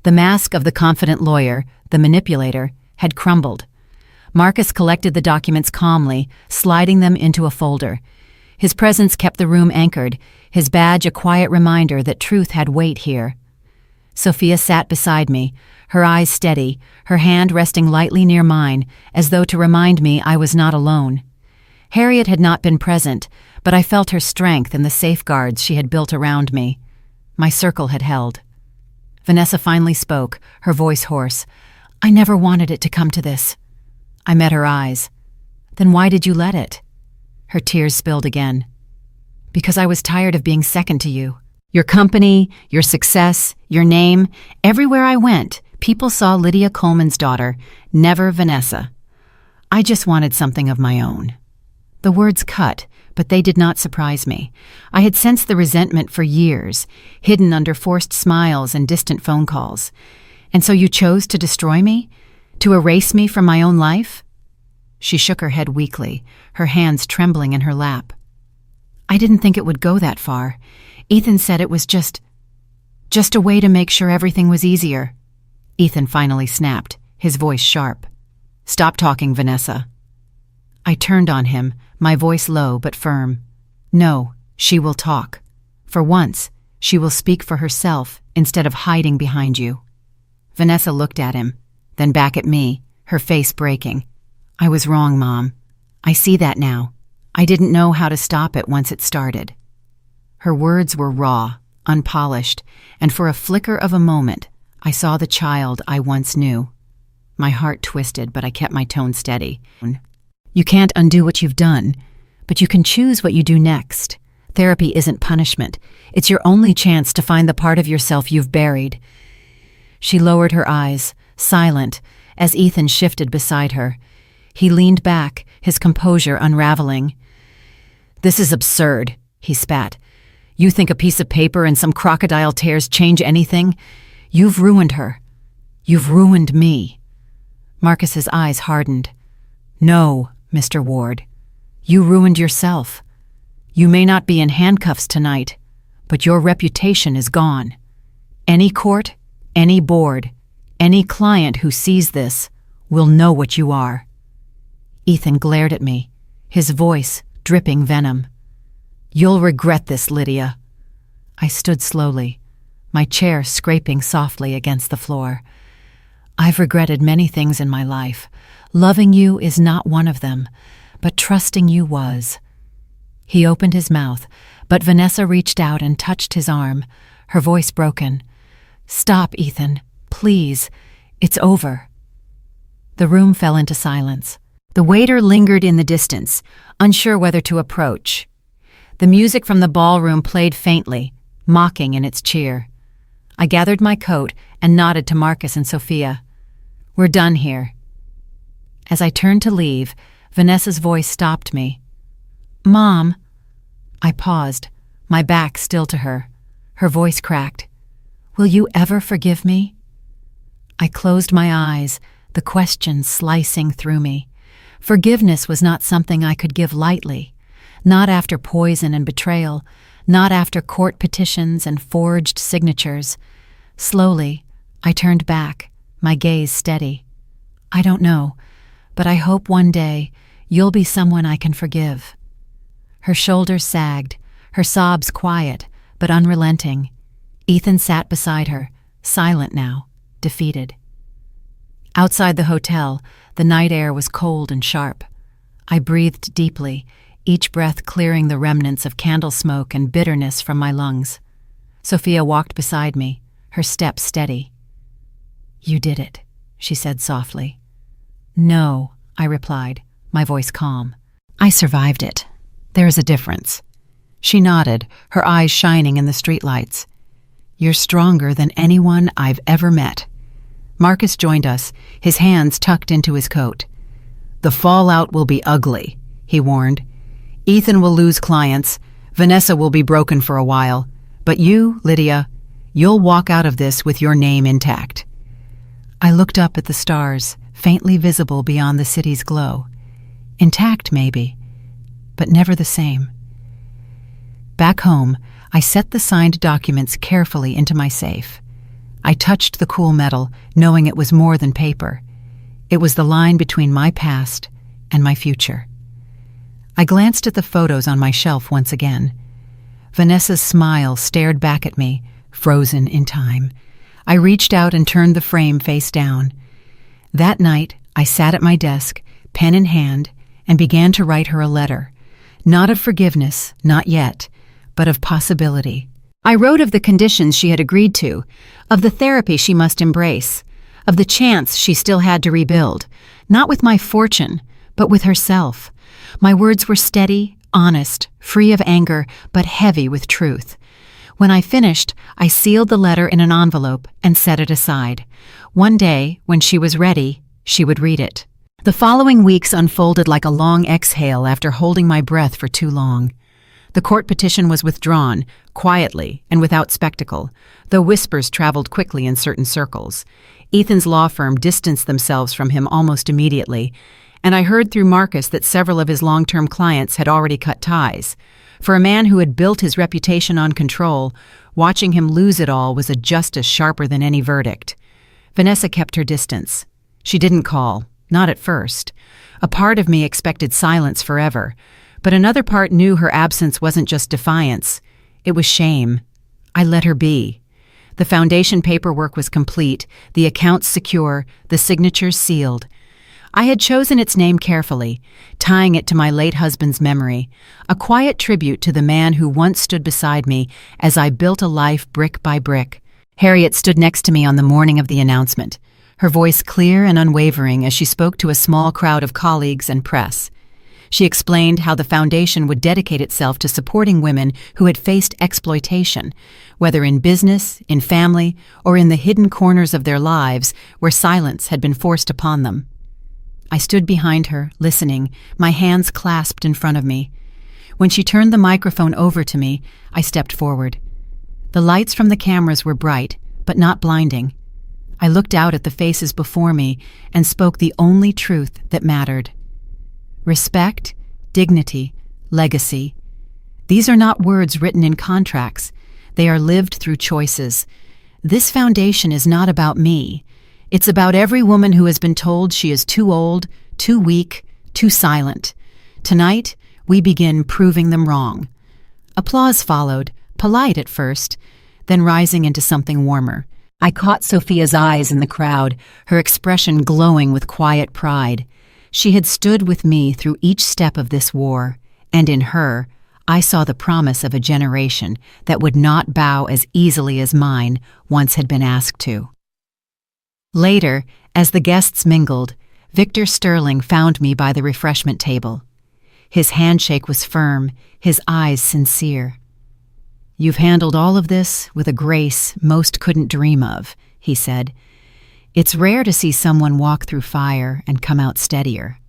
The mask of the confident lawyer, the manipulator, had crumbled. Marcus collected the documents calmly, sliding them into a folder. His presence kept the room anchored, his badge a quiet reminder that truth had weight here. Sophia sat beside me, her eyes steady, her hand resting lightly near mine, as though to remind me I was not alone. Harriet had not been present, but I felt her strength and the safeguards she had built around me. My circle had held. Vanessa finally spoke, her voice hoarse. "I never wanted it to come to this." I met her eyes. "Then why did you let it?" Her tears spilled again. "Because I was tired of being second to you. Your company, your success, your name, everywhere I went, people saw Lydia Coleman's daughter, never Vanessa. I just wanted something of my own." The words cut, but they did not surprise me. I had sensed the resentment for years, hidden under forced smiles and distant phone calls. And so you chose to destroy me? To erase me from my own life? She shook her head weakly, her hands trembling in her lap. I didn't think it would go that far. Ethan said it was just a way to make sure everything was easier. Ethan finally snapped, his voice sharp. Stop talking, Vanessa. I turned on him, my voice low but firm. No, she will talk. For once, she will speak for herself instead of hiding behind you. Vanessa looked at him, then back at me, her face breaking. I was wrong, Mom. I see that now. I didn't know how to stop it once it started. Her words were raw, unpolished, and for a flicker of a moment, I saw the child I once knew. My heart twisted, but I kept my tone steady. You can't undo what you've done, but you can choose what you do next. Therapy isn't punishment. It's your only chance to find the part of yourself you've buried. She lowered her eyes, silent, as Ethan shifted beside her. He leaned back, his composure unraveling. This is absurd, he spat. You think a piece of paper and some crocodile tears change anything? You've ruined her. You've ruined me. Marcus's eyes hardened. No, Mr. Ward. You ruined yourself. You may not be in handcuffs tonight, but your reputation is gone. Any court, any board, any client who sees this will know what you are. Ethan glared at me, his voice dripping venom. You'll regret this, Lydia. I stood slowly, my chair scraping softly against the floor. I've regretted many things in my life. Loving you is not one of them, but trusting you was. He opened his mouth, but Vanessa reached out and touched his arm, her voice broken. Stop, Ethan, please. It's over. The room fell into silence. The waiter lingered in the distance, unsure whether to approach. The music from the ballroom played faintly, mocking in its cheer. I gathered my coat and nodded to Marcus and Sophia. We're done here. As I turned to leave, Vanessa's voice stopped me. Mom. I paused, my back still to her. Her voice cracked. Will you ever forgive me? I closed my eyes, the question slicing through me. Forgiveness was not something I could give lightly. Not after poison and betrayal, not after court petitions and forged signatures. Slowly, I turned back, my gaze steady. I don't know, but I hope one day you'll be someone I can forgive. Her shoulders sagged, her sobs quiet, but unrelenting. Ethan sat beside her, silent now, defeated. Outside the hotel, the night air was cold and sharp. I breathed deeply, each breath clearing the remnants of candle smoke and bitterness from my lungs. Sophia walked beside me, her step steady. You did it, she said softly. No, I replied, my voice calm. I survived it. There is a difference. She nodded, her eyes shining in the streetlights. You're stronger than anyone I've ever met. Marcus joined us, his hands tucked into his coat. The fallout will be ugly, he warned. Ethan will lose clients, Vanessa will be broken for a while, but you, Lydia, you'll walk out of this with your name intact. I looked up at the stars, faintly visible beyond the city's glow. Intact, maybe, but never the same. Back home, I set the signed documents carefully into my safe. I touched the cool metal, knowing it was more than paper. It was the line between my past and my future. I glanced at the photos on my shelf once again. Vanessa's smile stared back at me, frozen in time. I reached out and turned the frame face down. That night, I sat at my desk, pen in hand, and began to write her a letter. Not of forgiveness, not yet, but of possibility. I wrote of the conditions she had agreed to, of the therapy she must embrace, of the chance she still had to rebuild, not with my fortune, but with herself. My words were steady, honest, free of anger, but heavy with truth. When I finished, I sealed the letter in an envelope and set it aside. One day, when she was ready, she would read it. The following weeks unfolded like a long exhale after holding my breath for too long. The court petition was withdrawn, quietly and without spectacle, though whispers traveled quickly in certain circles. Ethan's law firm distanced themselves from him almost immediately, and I heard through Marcus that several of his long-term clients had already cut ties. For a man who had built his reputation on control, watching him lose it all was a justice sharper than any verdict. Vanessa kept her distance. She didn't call, not at first. A part of me expected silence forever, but another part knew her absence wasn't just defiance. It was shame. I let her be. The foundation paperwork was complete, the accounts secure, the signatures sealed. I had chosen its name carefully, tying it to my late husband's memory, a quiet tribute to the man who once stood beside me as I built a life brick by brick. Harriet stood next to me on the morning of the announcement, her voice clear and unwavering as she spoke to a small crowd of colleagues and press. She explained how the foundation would dedicate itself to supporting women who had faced exploitation, whether in business, in family, or in the hidden corners of their lives where silence had been forced upon them. I stood behind her, listening, my hands clasped in front of me. When she turned the microphone over to me, I stepped forward. The lights from the cameras were bright, but not blinding. I looked out at the faces before me and spoke the only truth that mattered. Respect, dignity, legacy. These are not words written in contracts. They are lived through choices. This foundation is not about me. It's about every woman who has been told she is too old, too weak, too silent. Tonight, we begin proving them wrong. Applause followed, polite at first, then rising into something warmer. I caught Sophia's eyes in the crowd, her expression glowing with quiet pride. She had stood with me through each step of this war, and in her, I saw the promise of a generation that would not bow as easily as mine once had been asked to. Later, as the guests mingled, Victor Sterling found me by the refreshment table. His handshake was firm, his eyes sincere. "You've handled all of this with a grace most couldn't dream of," he said. "It's rare to see someone walk through fire and come out steadier."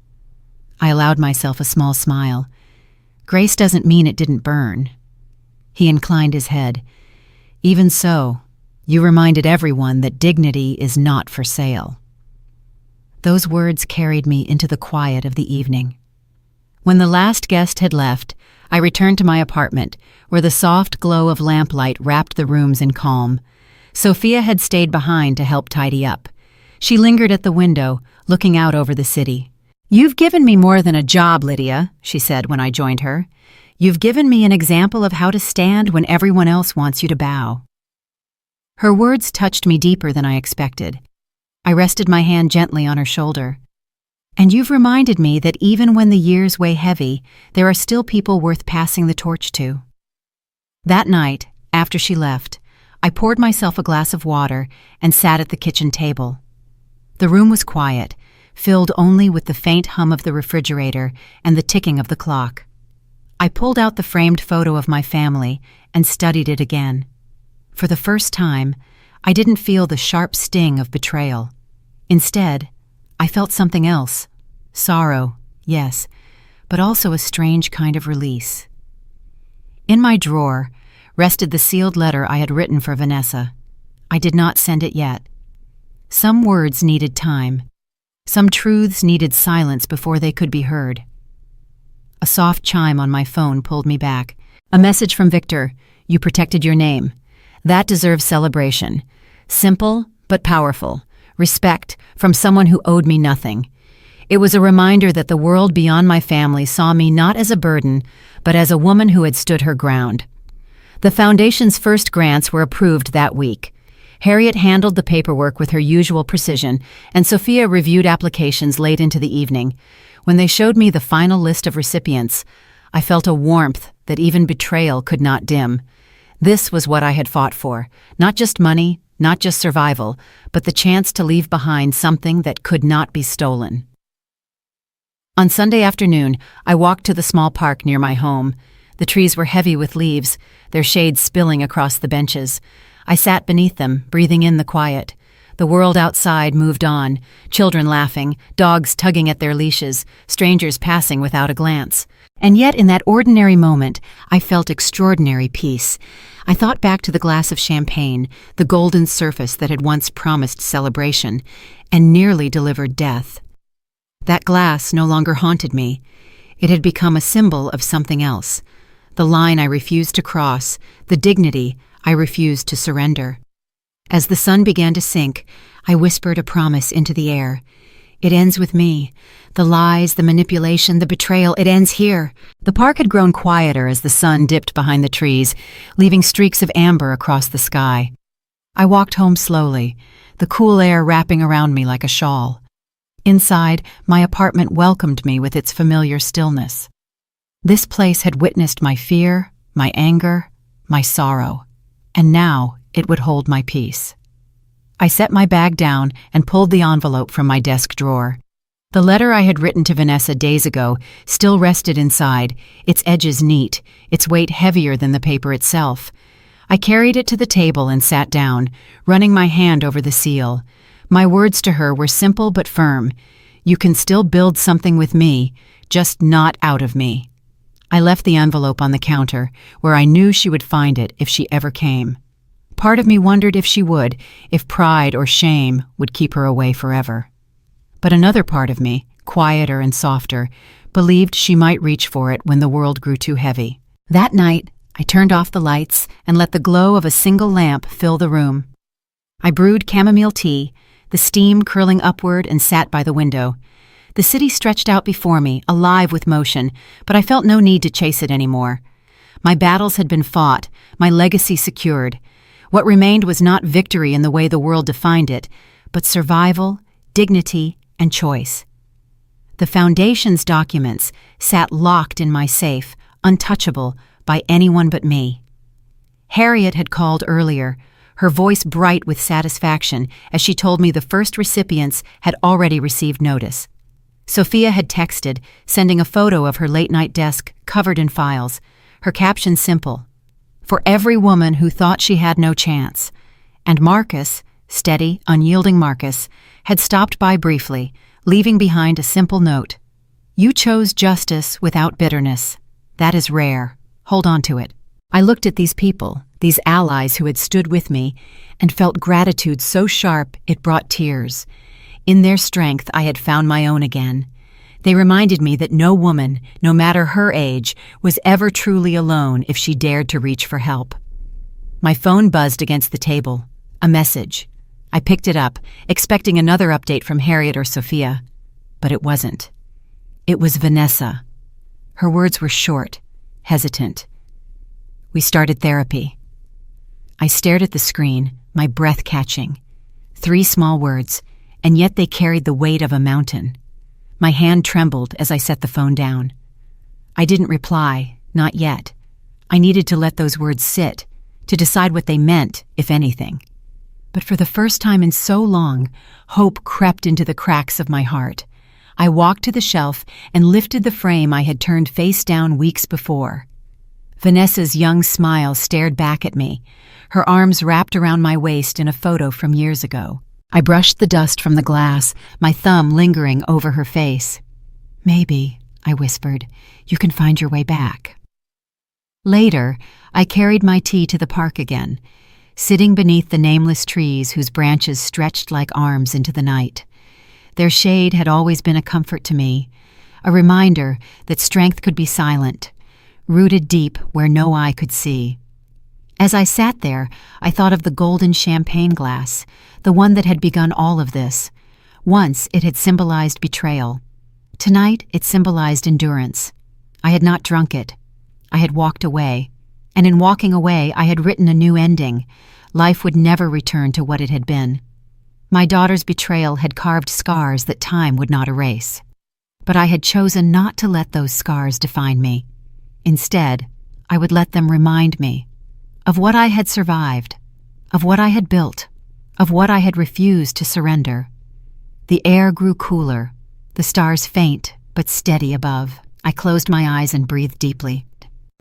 I allowed myself a small smile. "Grace doesn't mean it didn't burn." He inclined his head. "Even so, you reminded everyone that dignity is not for sale." Those words carried me into the quiet of the evening. When the last guest had left, I returned to my apartment, where the soft glow of lamplight wrapped the rooms in calm. Sophia had stayed behind to help tidy up. She lingered at the window, looking out over the city. "You've given me more than a job, Lydia," she said when I joined her. "You've given me an example of how to stand when everyone else wants you to bow." Her words touched me deeper than I expected. I rested my hand gently on her shoulder. "And you've reminded me that even when the years weigh heavy, there are still people worth passing the torch to." That night, after she left, I poured myself a glass of water and sat at the kitchen table. The room was quiet, filled only with the faint hum of the refrigerator and the ticking of the clock. I pulled out the framed photo of my family and studied it again. For the first time, I didn't feel the sharp sting of betrayal. Instead, I felt something else. Sorrow, yes, but also a strange kind of release. In my drawer rested the sealed letter I had written for Vanessa. I did not send it yet. Some words needed time. Some truths needed silence before they could be heard. A soft chime on my phone pulled me back. A message from Victor. "You protected your name. That deserves celebration. Simple, but powerful. Respect from someone who owed me nothing." It was a reminder that the world beyond my family saw me not as a burden, but as a woman who had stood her ground. The foundation's first grants were approved that week. Harriet handled the paperwork with her usual precision, and Sophia reviewed applications late into the evening. When they showed me the final list of recipients, I felt a warmth that even betrayal could not dim. This was what I had fought for, not just money, not just survival, but the chance to leave behind something that could not be stolen. On Sunday afternoon, I walked to the small park near my home. The trees were heavy with leaves, their shades spilling across the benches. I sat beneath them, breathing in the quiet. The world outside moved on, children laughing, dogs tugging at their leashes, strangers passing without a glance. And yet in that ordinary moment, I felt extraordinary peace. I thought back to the glass of champagne, the golden surface that had once promised celebration, and nearly delivered death. That glass no longer haunted me. It had become a symbol of something else. The line I refused to cross, the dignity I refused to surrender. As the sun began to sink, I whispered a promise into the air. It ends with me. The lies, the manipulation, the betrayal, it ends here. The park had grown quieter as the sun dipped behind the trees, leaving streaks of amber across the sky. I walked home slowly, the cool air wrapping around me like a shawl. Inside, my apartment welcomed me with its familiar stillness. This place had witnessed my fear, my anger, my sorrow, and now it would hold my peace. I set my bag down and pulled the envelope from my desk drawer. The letter I had written to Vanessa days ago still rested inside, its edges neat, its weight heavier than the paper itself. I carried it to the table and sat down, running my hand over the seal. My words to her were simple but firm. You can still build something with me, just not out of me. I left the envelope on the counter, where I knew she would find it if she ever came. Part of me wondered if she would, if pride or shame would keep her away forever. But another part of me, quieter and softer, believed she might reach for it when the world grew too heavy. That night, I turned off the lights and let the glow of a single lamp fill the room. I brewed chamomile tea, the steam curling upward, and sat by the window. The city stretched out before me, alive with motion, but I felt no need to chase it anymore. My battles had been fought, my legacy secured. What remained was not victory in the way the world defined it, but survival, dignity, and choice. The Foundation's documents sat locked in my safe, untouchable by anyone but me. Harriet had called earlier, her voice bright with satisfaction as she told me the first recipients had already received notice. Sophia had texted, sending a photo of her late-night desk covered in files, her caption simple, "For every woman who thought she had no chance." And Marcus, steady, unyielding Marcus, had stopped by briefly, leaving behind a simple note. "You chose justice without bitterness. That is rare. Hold on to it." I looked at these people, these allies who had stood with me, and felt gratitude so sharp it brought tears. In their strength, I had found my own again. They reminded me that no woman, no matter her age, was ever truly alone if she dared to reach for help. My phone buzzed against the table. A message. I picked it up, expecting another update from Harriet or Sophia. But it wasn't. It was Vanessa. Her words were short, hesitant. "We started therapy." I stared at the screen, my breath catching. 3 small words, and yet they carried the weight of a mountain. My hand trembled as I set the phone down. I didn't reply, not yet. I needed to let those words sit, to decide what they meant, if anything. But for the first time in so long, hope crept into the cracks of my heart. I walked to the shelf and lifted the frame I had turned face down weeks before. Vanessa's young smile stared back at me, her arms wrapped around my waist in a photo from years ago. I brushed the dust from the glass, my thumb lingering over her face. "Maybe," I whispered, "you can find your way back." Later, I carried my tea to the park again, sitting beneath the nameless trees whose branches stretched like arms into the night. Their shade had always been a comfort to me, a reminder that strength could be silent, rooted deep where no eye could see. As I sat there, I thought of the golden champagne glass, the one that had begun all of this. Once it had symbolized betrayal. Tonight it symbolized endurance. I had not drunk it. I had walked away. And in walking away, I had written a new ending. Life would never return to what it had been. My daughter's betrayal had carved scars that time would not erase. But I had chosen not to let those scars define me. Instead, I would let them remind me of what I had survived, of what I had built, of what I had refused to surrender. The air grew cooler, the stars faint but steady above. I closed my eyes and breathed deeply.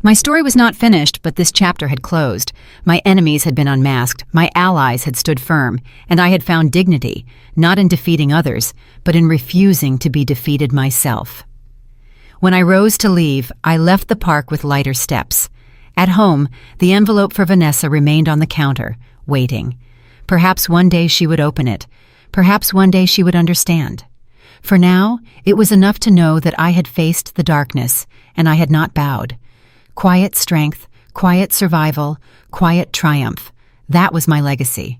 My story was not finished, but this chapter had closed. My enemies had been unmasked, my allies had stood firm, and I had found dignity, not in defeating others, but in refusing to be defeated myself. When I rose to leave, I left the park with lighter steps. At home, the envelope for Vanessa remained on the counter, waiting. Perhaps one day she would open it. Perhaps one day she would understand. For now, it was enough to know that I had faced the darkness, and I had not bowed. Quiet strength, quiet survival, quiet triumph. That was my legacy.